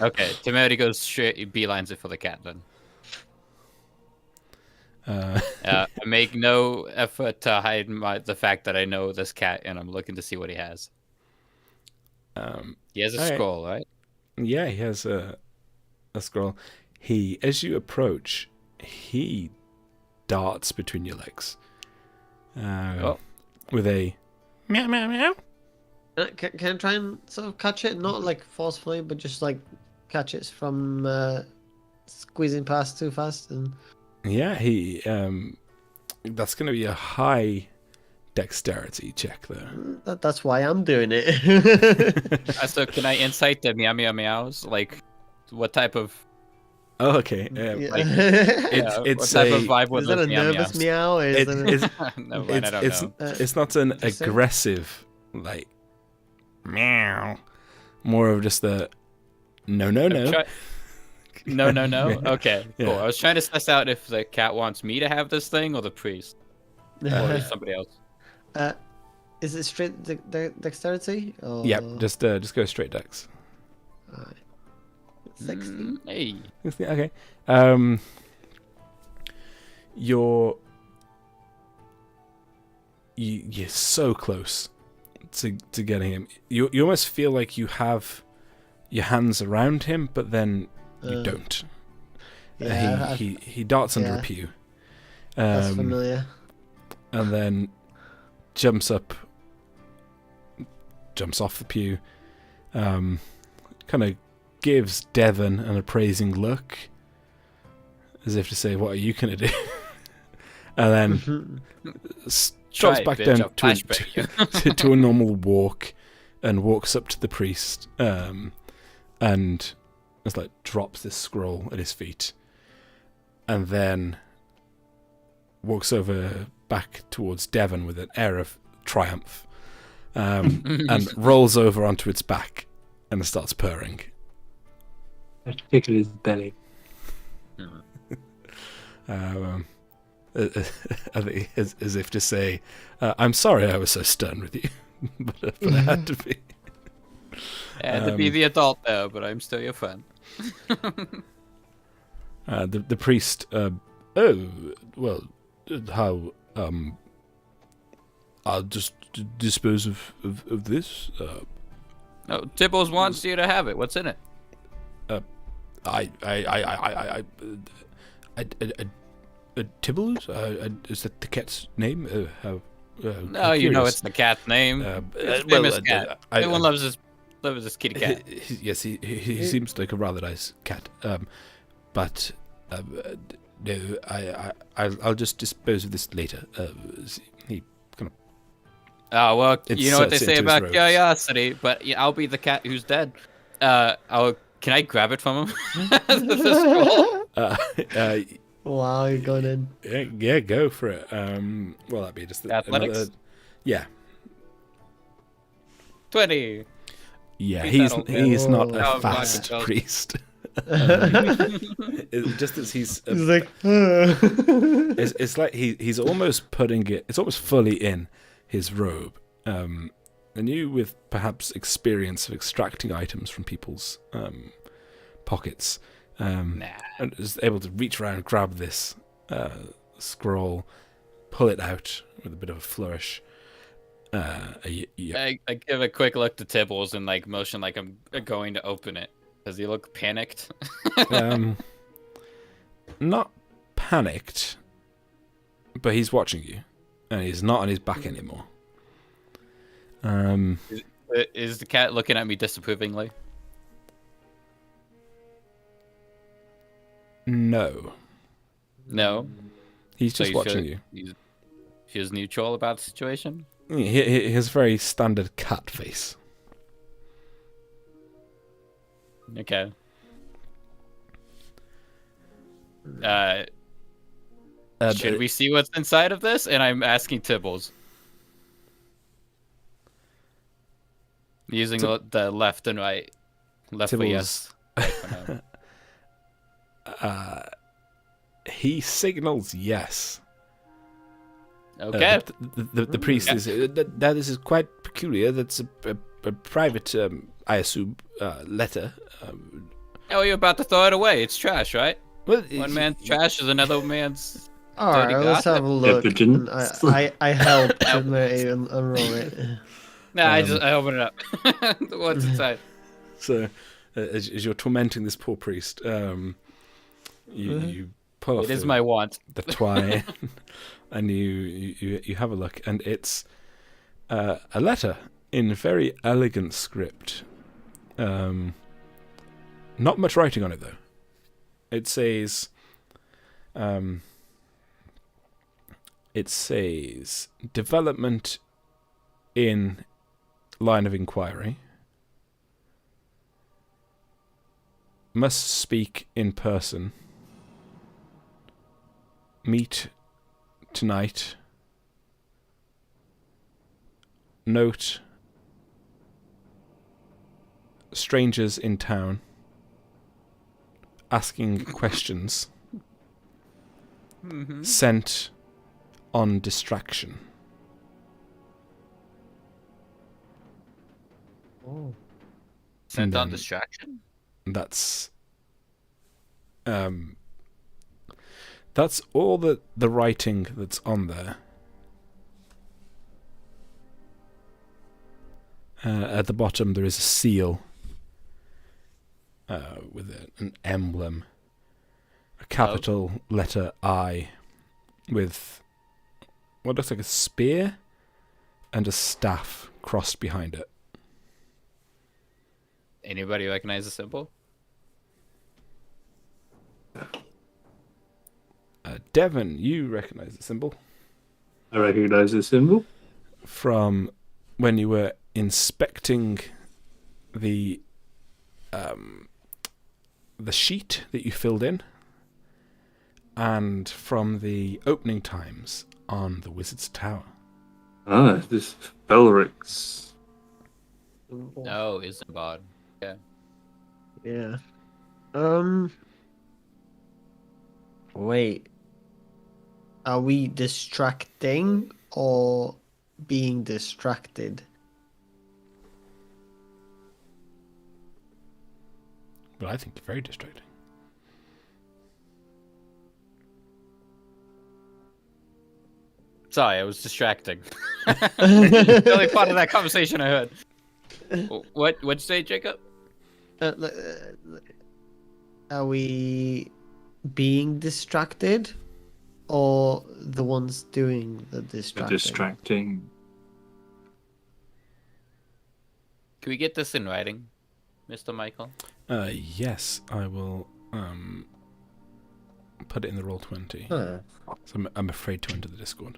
Okay, Timothy goes straight, beelines it for the cat then. I make no effort to hide the fact that I know this cat, and I'm looking to see what he has. He has a scroll, right? Yeah, he has a scroll. As you approach, he darts between your legs. With a meow meow meow. Can I try and sort of catch it? Not like forcefully, but just like catch it from squeezing past too fast. And Yeah, that's going to be a high dexterity check there. that's why I'm doing it. So can I insight the meow meow meows? Like, what type of Oh, okay. like, It's what type a- of vibe would Is that a those meow nervous meows? meow? Or is It- that it's No, I don't know. it's not an Interesting. aggressive like meow. More of just the no. No. Yeah. Okay, cool. Yeah. I was trying to suss out if the cat wants me to have this thing or the priest, or somebody else. Is it straight dexterity? Or... Yep, just go straight dex. Alright. 16. Hey. Okay. You're so close to getting him. You almost feel like you have your hands around him, but then you don't. Yeah, He darts under a pew. That's familiar. And then jumps off the pew. Kind of gives Devon an appraising look, as if to say, "What are you gonna do?" And then drops back down to a normal walk, and walks up to the priest, and just like drops this scroll at his feet, and then walks over back towards Devon with an air of triumph, and rolls over onto its back and starts purring. Particularly his belly. As if to say, "I'm sorry I was so stern with you, but I had to be." I had to be the adult there, but I'm still your friend. The priest. How? I'll just dispose of this. No, Tibbles wants you to have it. What's in it? Tibbles? Is that the cat's name? No, you know it's the cat's name. His famous cat. Everyone loves his kitty cat. Yes, he seems like a rather nice cat. But no, I'll just dispose of this later. He kind of. Oh well, you know what they say about robes. curiosity, but I'll be the cat who's dead. Can I grab it from him? Wow, you're going in. Yeah, go for it. Well, that'd be just athletics. Yeah. 20. Yeah, Beat he's that not old a fast priest. Just as he's like, it's like he's almost putting it. It's almost fully in his robe. And you, with perhaps experience of extracting items from people's pockets, and is able to reach around, grab this scroll, pull it out with a bit of a flourish. I give a quick look to Tibbles and like motion like I'm going to open it. Does he look panicked? Not panicked, but he's watching you, and he's not on his back anymore. Is the cat looking at me disapprovingly? No. He's just watching you. He feels neutral about the situation? He has a very standard cat face. Okay. Should we see what's inside of this? And I'm asking Tibbles. Using the left and right. Left for yes. Right for no. He signals yes. Okay. The priest is that this is quite peculiar. That's a private, I assume, letter. Oh, you're about to throw it away. It's trash, right? Well, One man's trash is another man's. Alright, let's have a look. Evidence. I help Mary unroll it. Nah, I open it up. What's inside? So, as you're tormenting this poor priest, you pull off. It is my want. The twine, and you have a look, and it's a letter in very elegant script. Not much writing on it though. It says, development in line of inquiry. Must speak in person. Meet tonight. Note. strangers in town asking questions sent on distraction. Oh. Sent on then- distraction? That's all the writing that's on there. At the bottom there is a seal with an emblem, a capital letter I with what looks like a spear and a staff crossed behind it. Anybody recognize the symbol? Devon, you recognize the symbol I recognise the symbol. from when you were inspecting the sheet that you filled in, and from the opening times on the Wizard's Tower. Ah, this Belric's. No, Isambard. Yeah. Yeah. Wait. Are we distracting or being distracted? But I think you're very distracting. Sorry, I was distracting. The only part of that conversation I heard. What'd you say, Jacob? Are we being distracted or the ones doing the distracting? Distracting. Can we get this in writing, Mr. Michael? Yes, I will put it in the Roll20. Huh. So I'm afraid to enter the Discord.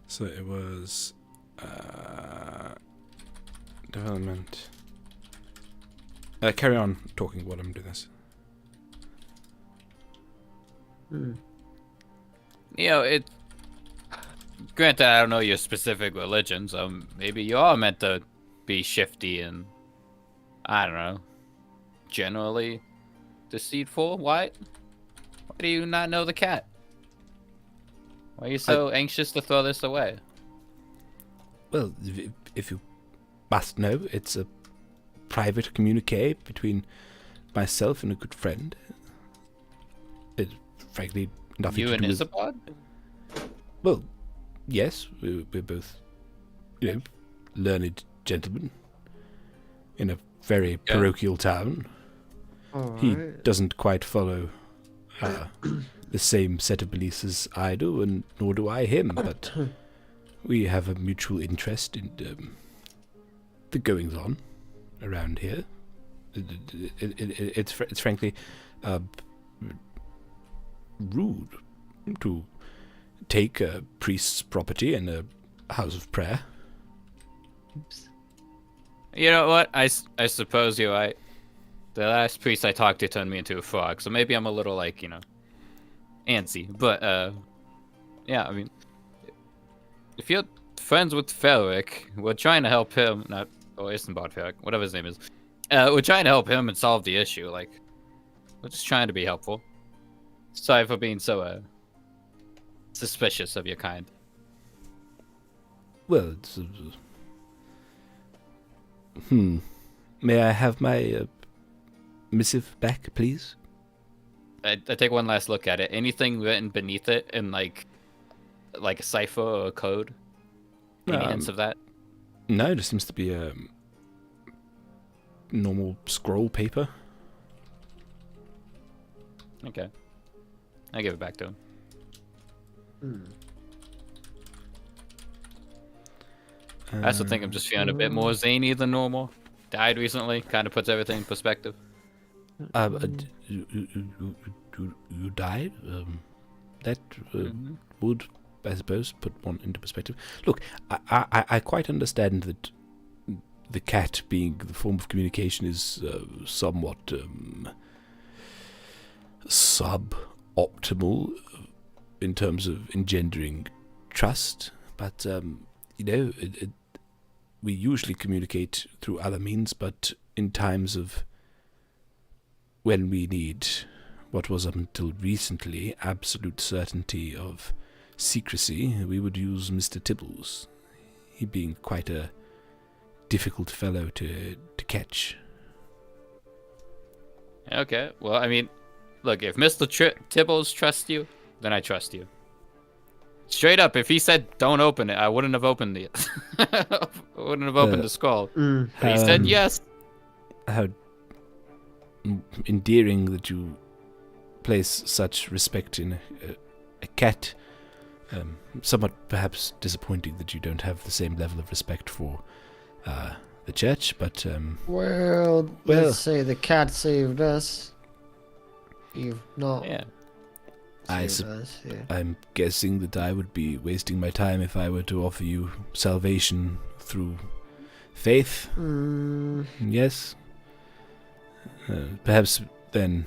So it was development. Carry on talking while I'm doing this. You know, it. Granted, I don't know your specific religion, so maybe you are meant to be shifty and, I don't know, generally deceitful. Why do you not know the cat? Why are you so anxious to throw this away? Well, if you must know, it's a private communique between myself and a good friend. It's frankly nothing You to and do with... Isambard? Well, yes, we're both, learned gentlemen in a very parochial town. He doesn't quite follow the same set of beliefs as I do, and nor do I him, but we have a mutual interest in the goings-on around here. It's frankly rude to take a priest's property and a house of prayer. You know what? I suppose you're right. The last priest I talked to turned me into a frog, so maybe I'm a little, antsy. But, yeah, I mean, if you're friends with Felric, we're trying to help him, or Isambard Felric, whatever his name is. We're trying to help him and solve the issue, we're just trying to be helpful. Sorry for being so, suspicious of your kind. Well, it's... May I have my missive back, please? I take one last look at it. Anything written beneath it in, like a cipher or a code? Any hints of that? No, it seems to be a normal scroll paper. Okay. I give it back to him. I also think I'm just feeling a bit more zany than normal. Died recently, kind of puts everything in perspective. You died? That would, I suppose, put one into perspective. Look, I quite understand that the cat being the form of communication is somewhat suboptimal in terms of engendering trust, but we usually communicate through other means, but in times of when we need what was up until recently absolute certainty of secrecy, we would use Mr. Tibbles, he being quite a difficult fellow to catch. Okay, well, I mean, look, if Mr. Tibbles trusts you, then I trust you. Straight up, if he said don't open it, I wouldn't have opened it. I wouldn't have opened the skull. But he said yes. How endearing that you place such respect in a cat. Somewhat perhaps disappointing that you don't have the same level of respect for the church, but Well, let's say the cat saved us. You've not Yeah. saved us. Yeah. I'm guessing that I would be wasting my time if I were to offer you salvation through faith. Yes. Perhaps then,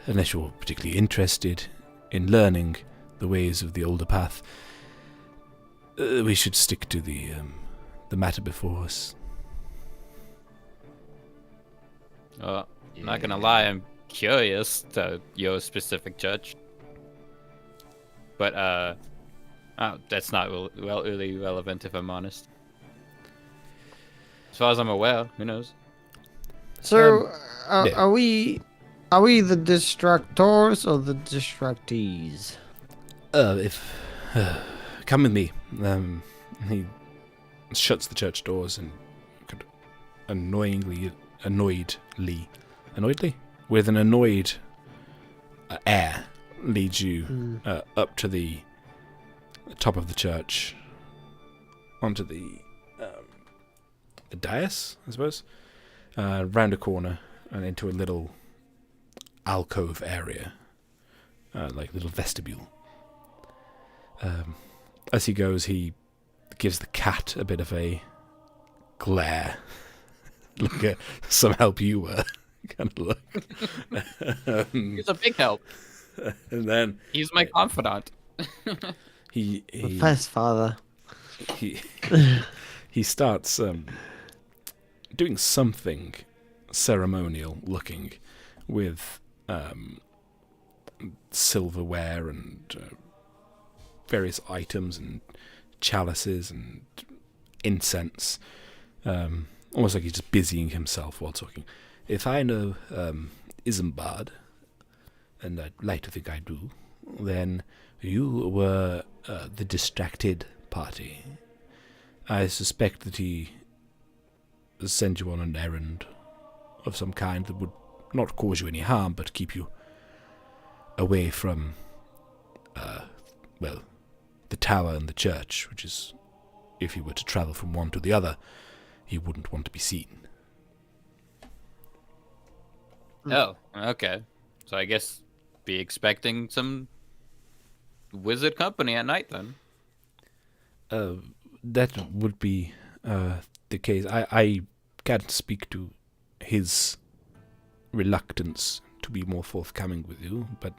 unless you're particularly interested in learning the ways of the older path, we should stick to the matter before us. I'm not gonna lie, I'm curious to your specific church. But, that's not really relevant if I'm honest. As far as I'm aware, who knows? So, yeah. are we the distractors or the distractees? Come with me. He shuts the church doors and annoyedly, with an annoyed air, leads you up to the top of the church, onto the dais, I suppose, round a corner and into a little alcove area, like little vestibule. As he goes, he gives the cat a bit of a glare. Look at some help you were. Kind of look. He's a big help. And then He's my confidant. he Best father. he starts doing something ceremonial looking with silverware and various items and chalices and incense, almost like he's just busying himself while talking. If I know Isambard, and I'd like to think I do, then you were the distracted party. I suspect that he sent you on an errand of some kind that would not cause you any harm, but keep you away from, the tower and the church, which is, if you were to travel from one to the other, you wouldn't want to be seen. Oh, okay. So I guess be expecting some wizard company at night then. That would be the case. I can't speak to his reluctance to be more forthcoming with you, but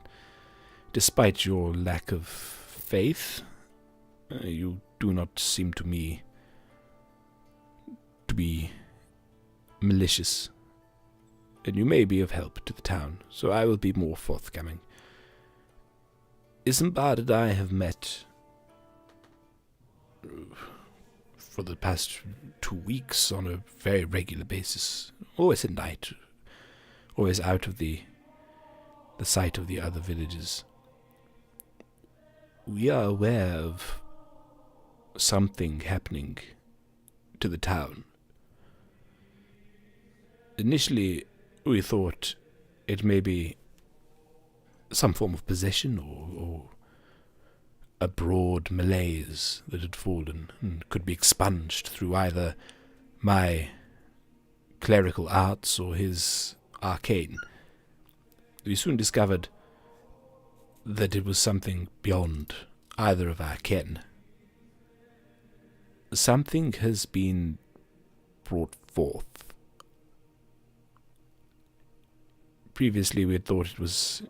despite your lack of faith, you do not seem to me to be malicious, and you may be of help to the town, so I will be more forthcoming. Isambard and I have met for the past 2 weeks on a very regular basis, always at night, always out of the sight of the other villages. We are aware of something happening to the town. Initially, we thought it may be some form of possession or a broad malaise that had fallen and could be expunged through either my clerical arts or his arcane. We soon discovered that it was something beyond either of our ken. Something has been brought forth. Previously we had thought it was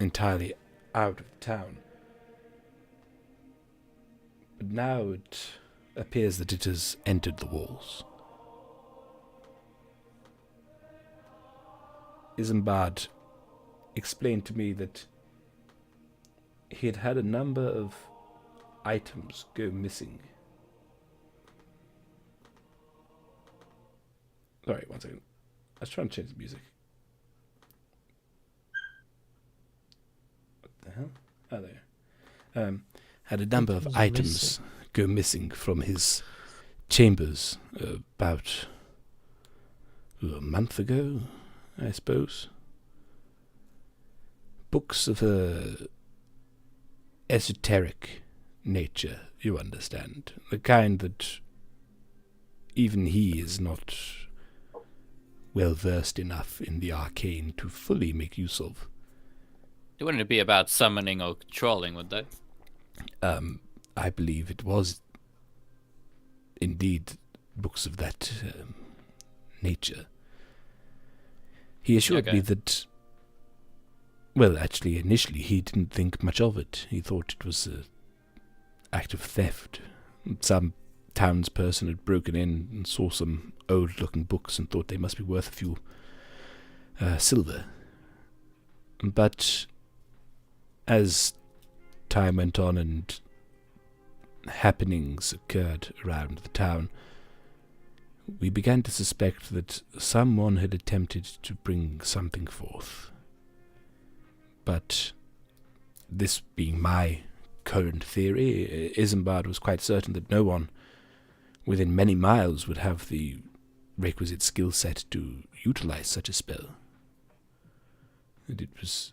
entirely out of town. But now it appears that it has entered the walls. Isambard explained to me that he had had a number of items go missing. Sorry, one second. I was trying to change the music. What the hell? Oh, there. Had a number of items go missing from his chambers about a month ago, I suppose. Books of a esoteric nature, you understand. The kind that even he is not well versed enough in the arcane to fully make use of. It wouldn't be about summoning or controlling, would they? I believe it was indeed books of that nature. He assured me that, well, actually, initially he didn't think much of it. He thought it was an act of theft. Some townsperson had broken in and saw some old-looking books and thought they must be worth a few silver. But as time went on and happenings occurred around the town, we began to suspect that someone had attempted to bring something forth. But this being my current theory, Isambard was quite certain that no one within many miles would have the requisite skill set to utilize such a spell. And it was,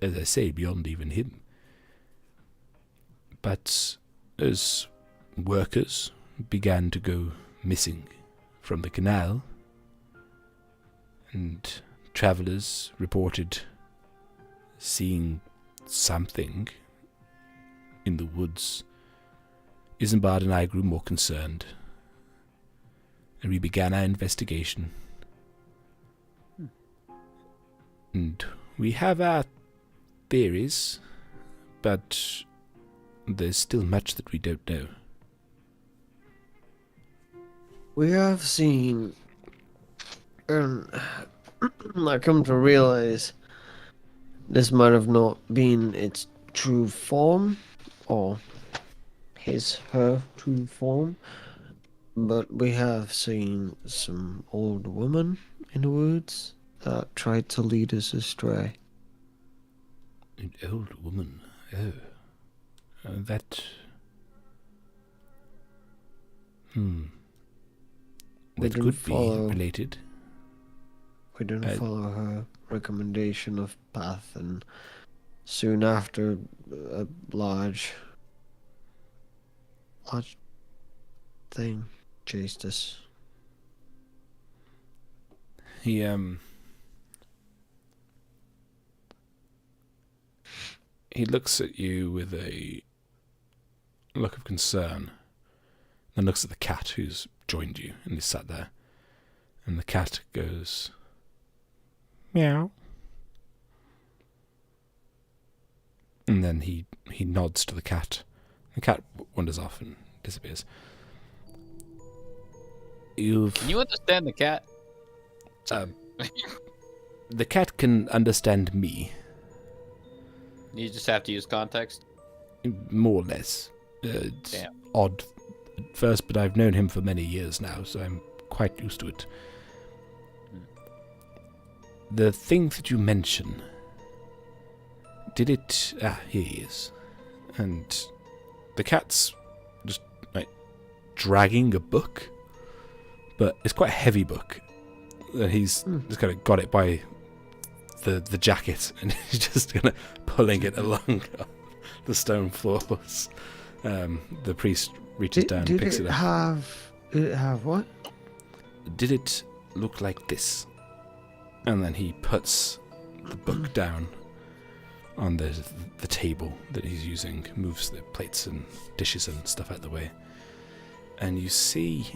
as I say, beyond even him. But as workers began to go missing from the canal, and travellers reported seeing something in the woods, Isambard and I grew more concerned, and we began our investigation. And we have our theories, but there's still much that we don't know. We have seen, and I come to realize this might have not been its true form, or her true form, but we have seen some old woman in the woods that tried to lead us astray. An old woman? Oh. That... That could be related. We didn't follow her recommendation of path, and soon after, a large thing chased us. He looks at you with a look of concern, then looks at the cat who's joined you and is sat there, and the cat goes, meow. And then he nods to the cat. The cat wanders off and disappears. Can you understand the cat? The cat can understand me. You just have to use context? More or less. It's odd at first, but I've known him for many years now, so I'm quite used to it. The thing that you mention, did it... here he is. And the cat's just, dragging a book, but it's quite a heavy book. And he's just kind of got it by the jacket, and he's just kind of pulling it along the stone floors. The priest reaches down and picks it up. Did it have what? Did it look like this? And then he puts the book down on the table that he's using, moves the plates and dishes and stuff out of the way. And you see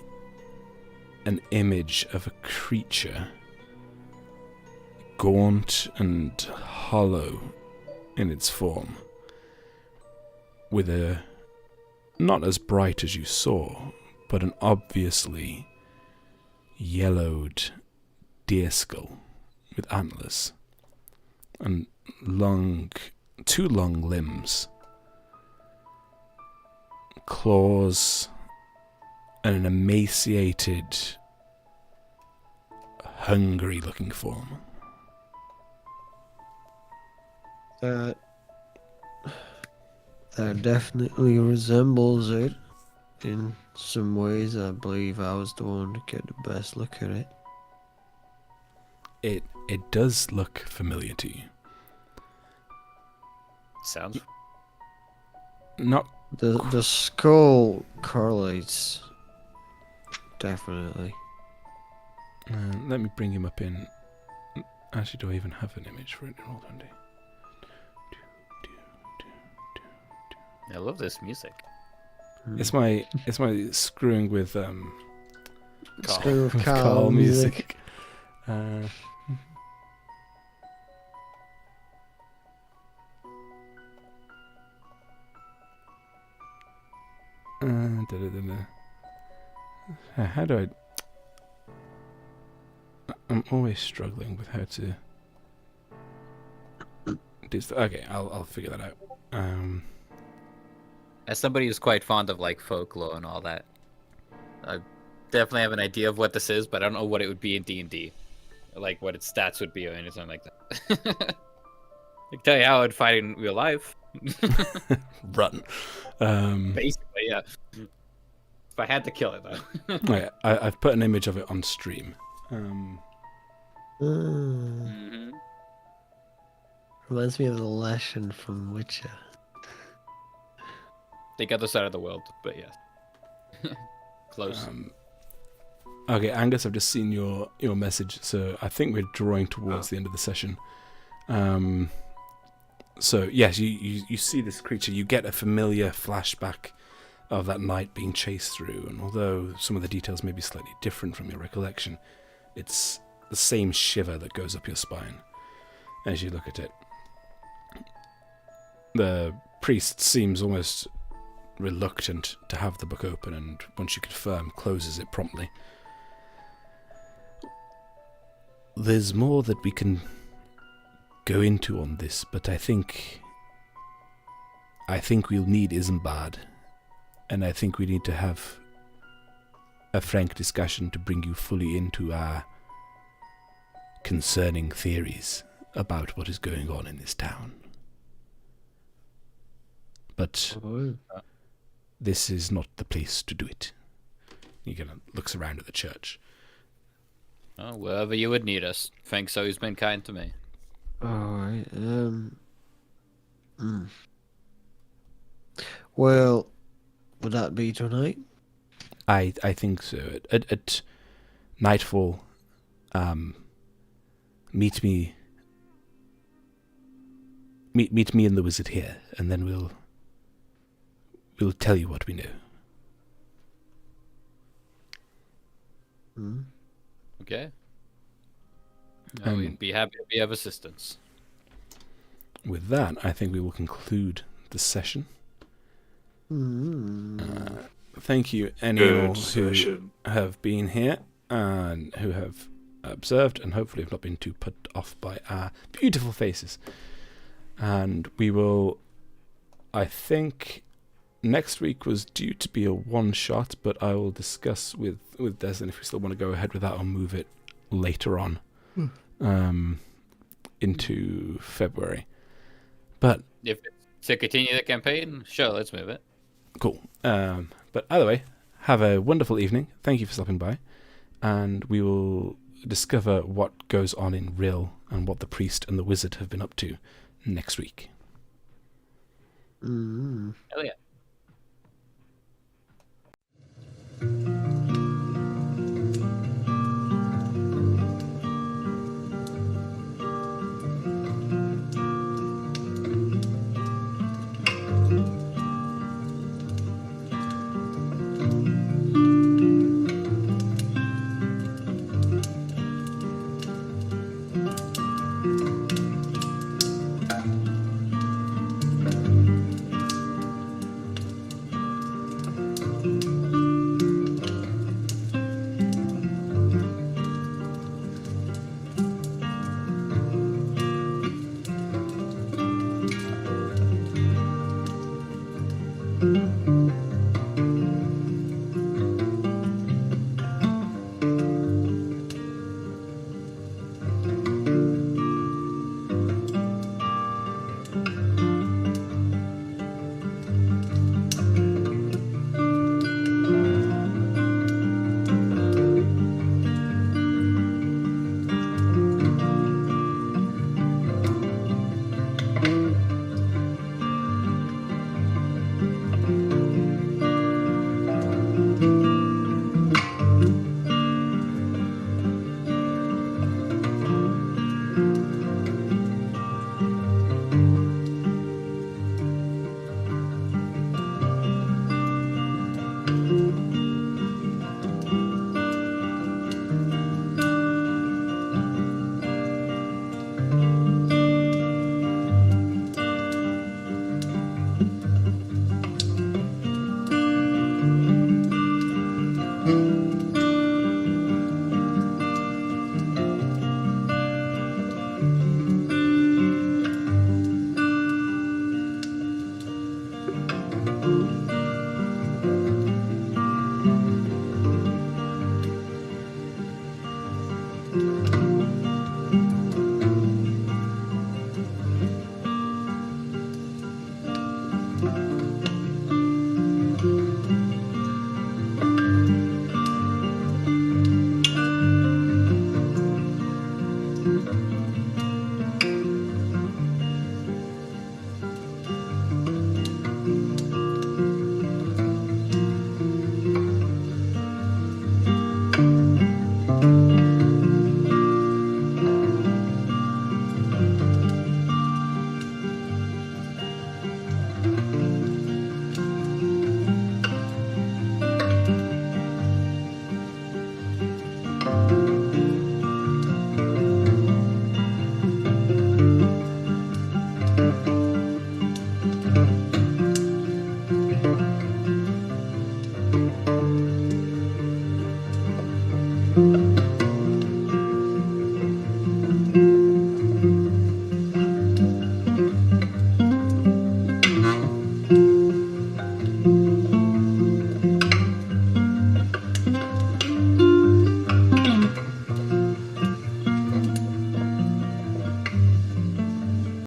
an image of a creature, gaunt and hollow in its form, with a not as bright as you saw, but an obviously yellowed deer skull with antlers and two long limbs, claws, and an emaciated, hungry-looking form. That definitely resembles it. In some ways, I believe I was the one to get the best look at it. It does look familiar to you. Sounds. Not The skull correlates. Definitely. let me bring him up in. Actually, do I even have an image for it? Hold on, I love this music. It's my screwing with Screw of with Carl music. How do I'm always struggling with how to do stuff. Okay, I'll figure that out. As somebody who's quite fond of like folklore and all that, I definitely have an idea of what this is, but I don't know what it would be in D&D, like what its stats would be or anything like that. I can tell you how I'd fight in real life. Run. Basically, yeah. If I had to kill it, though. Yeah, I've put an image of it on stream. Mm-hmm. Reminds me of the lesson from Witcher. The other side of the world, but yes. Close. Okay, Angus, I've just seen your message, so I think we're drawing towards the end of the session. So yes, you see this creature. You get a familiar flashback of that night being chased through, and although some of the details may be slightly different from your recollection, it's the same shiver that goes up your spine as you look at it. The priest seems almost reluctant to have the book open, and once you confirm, closes it promptly. There's more that we can go into on this, but I think we'll need Isambard, and I think we need to have a frank discussion to bring you fully into our concerning theories about what is going on in this town. But this is not the place to do it. He kind of looks around at the church. Oh, wherever you would need us. Frank's always been kind to me. Alright, Well, would that be tonight? I think so. At nightfall, meet me and the wizard here, and then we'll tell you what we know. Okay. We'd be happy to be of assistance. With that, I think we will conclude the session. Thank you, anyone who have been here and who have observed, and hopefully have not been too put off by our beautiful faces. And we will, I think, next week was due to be a one-shot, but I will discuss with Desmond if we still want to go ahead with that or move it later on into February. But If it's to continue the campaign, sure, let's move it. cool. But either way, have a wonderful evening. Thank you for stopping by, and we will discover what goes on in Rhyll and what the priest and the wizard have been up to next week. Hell yeah.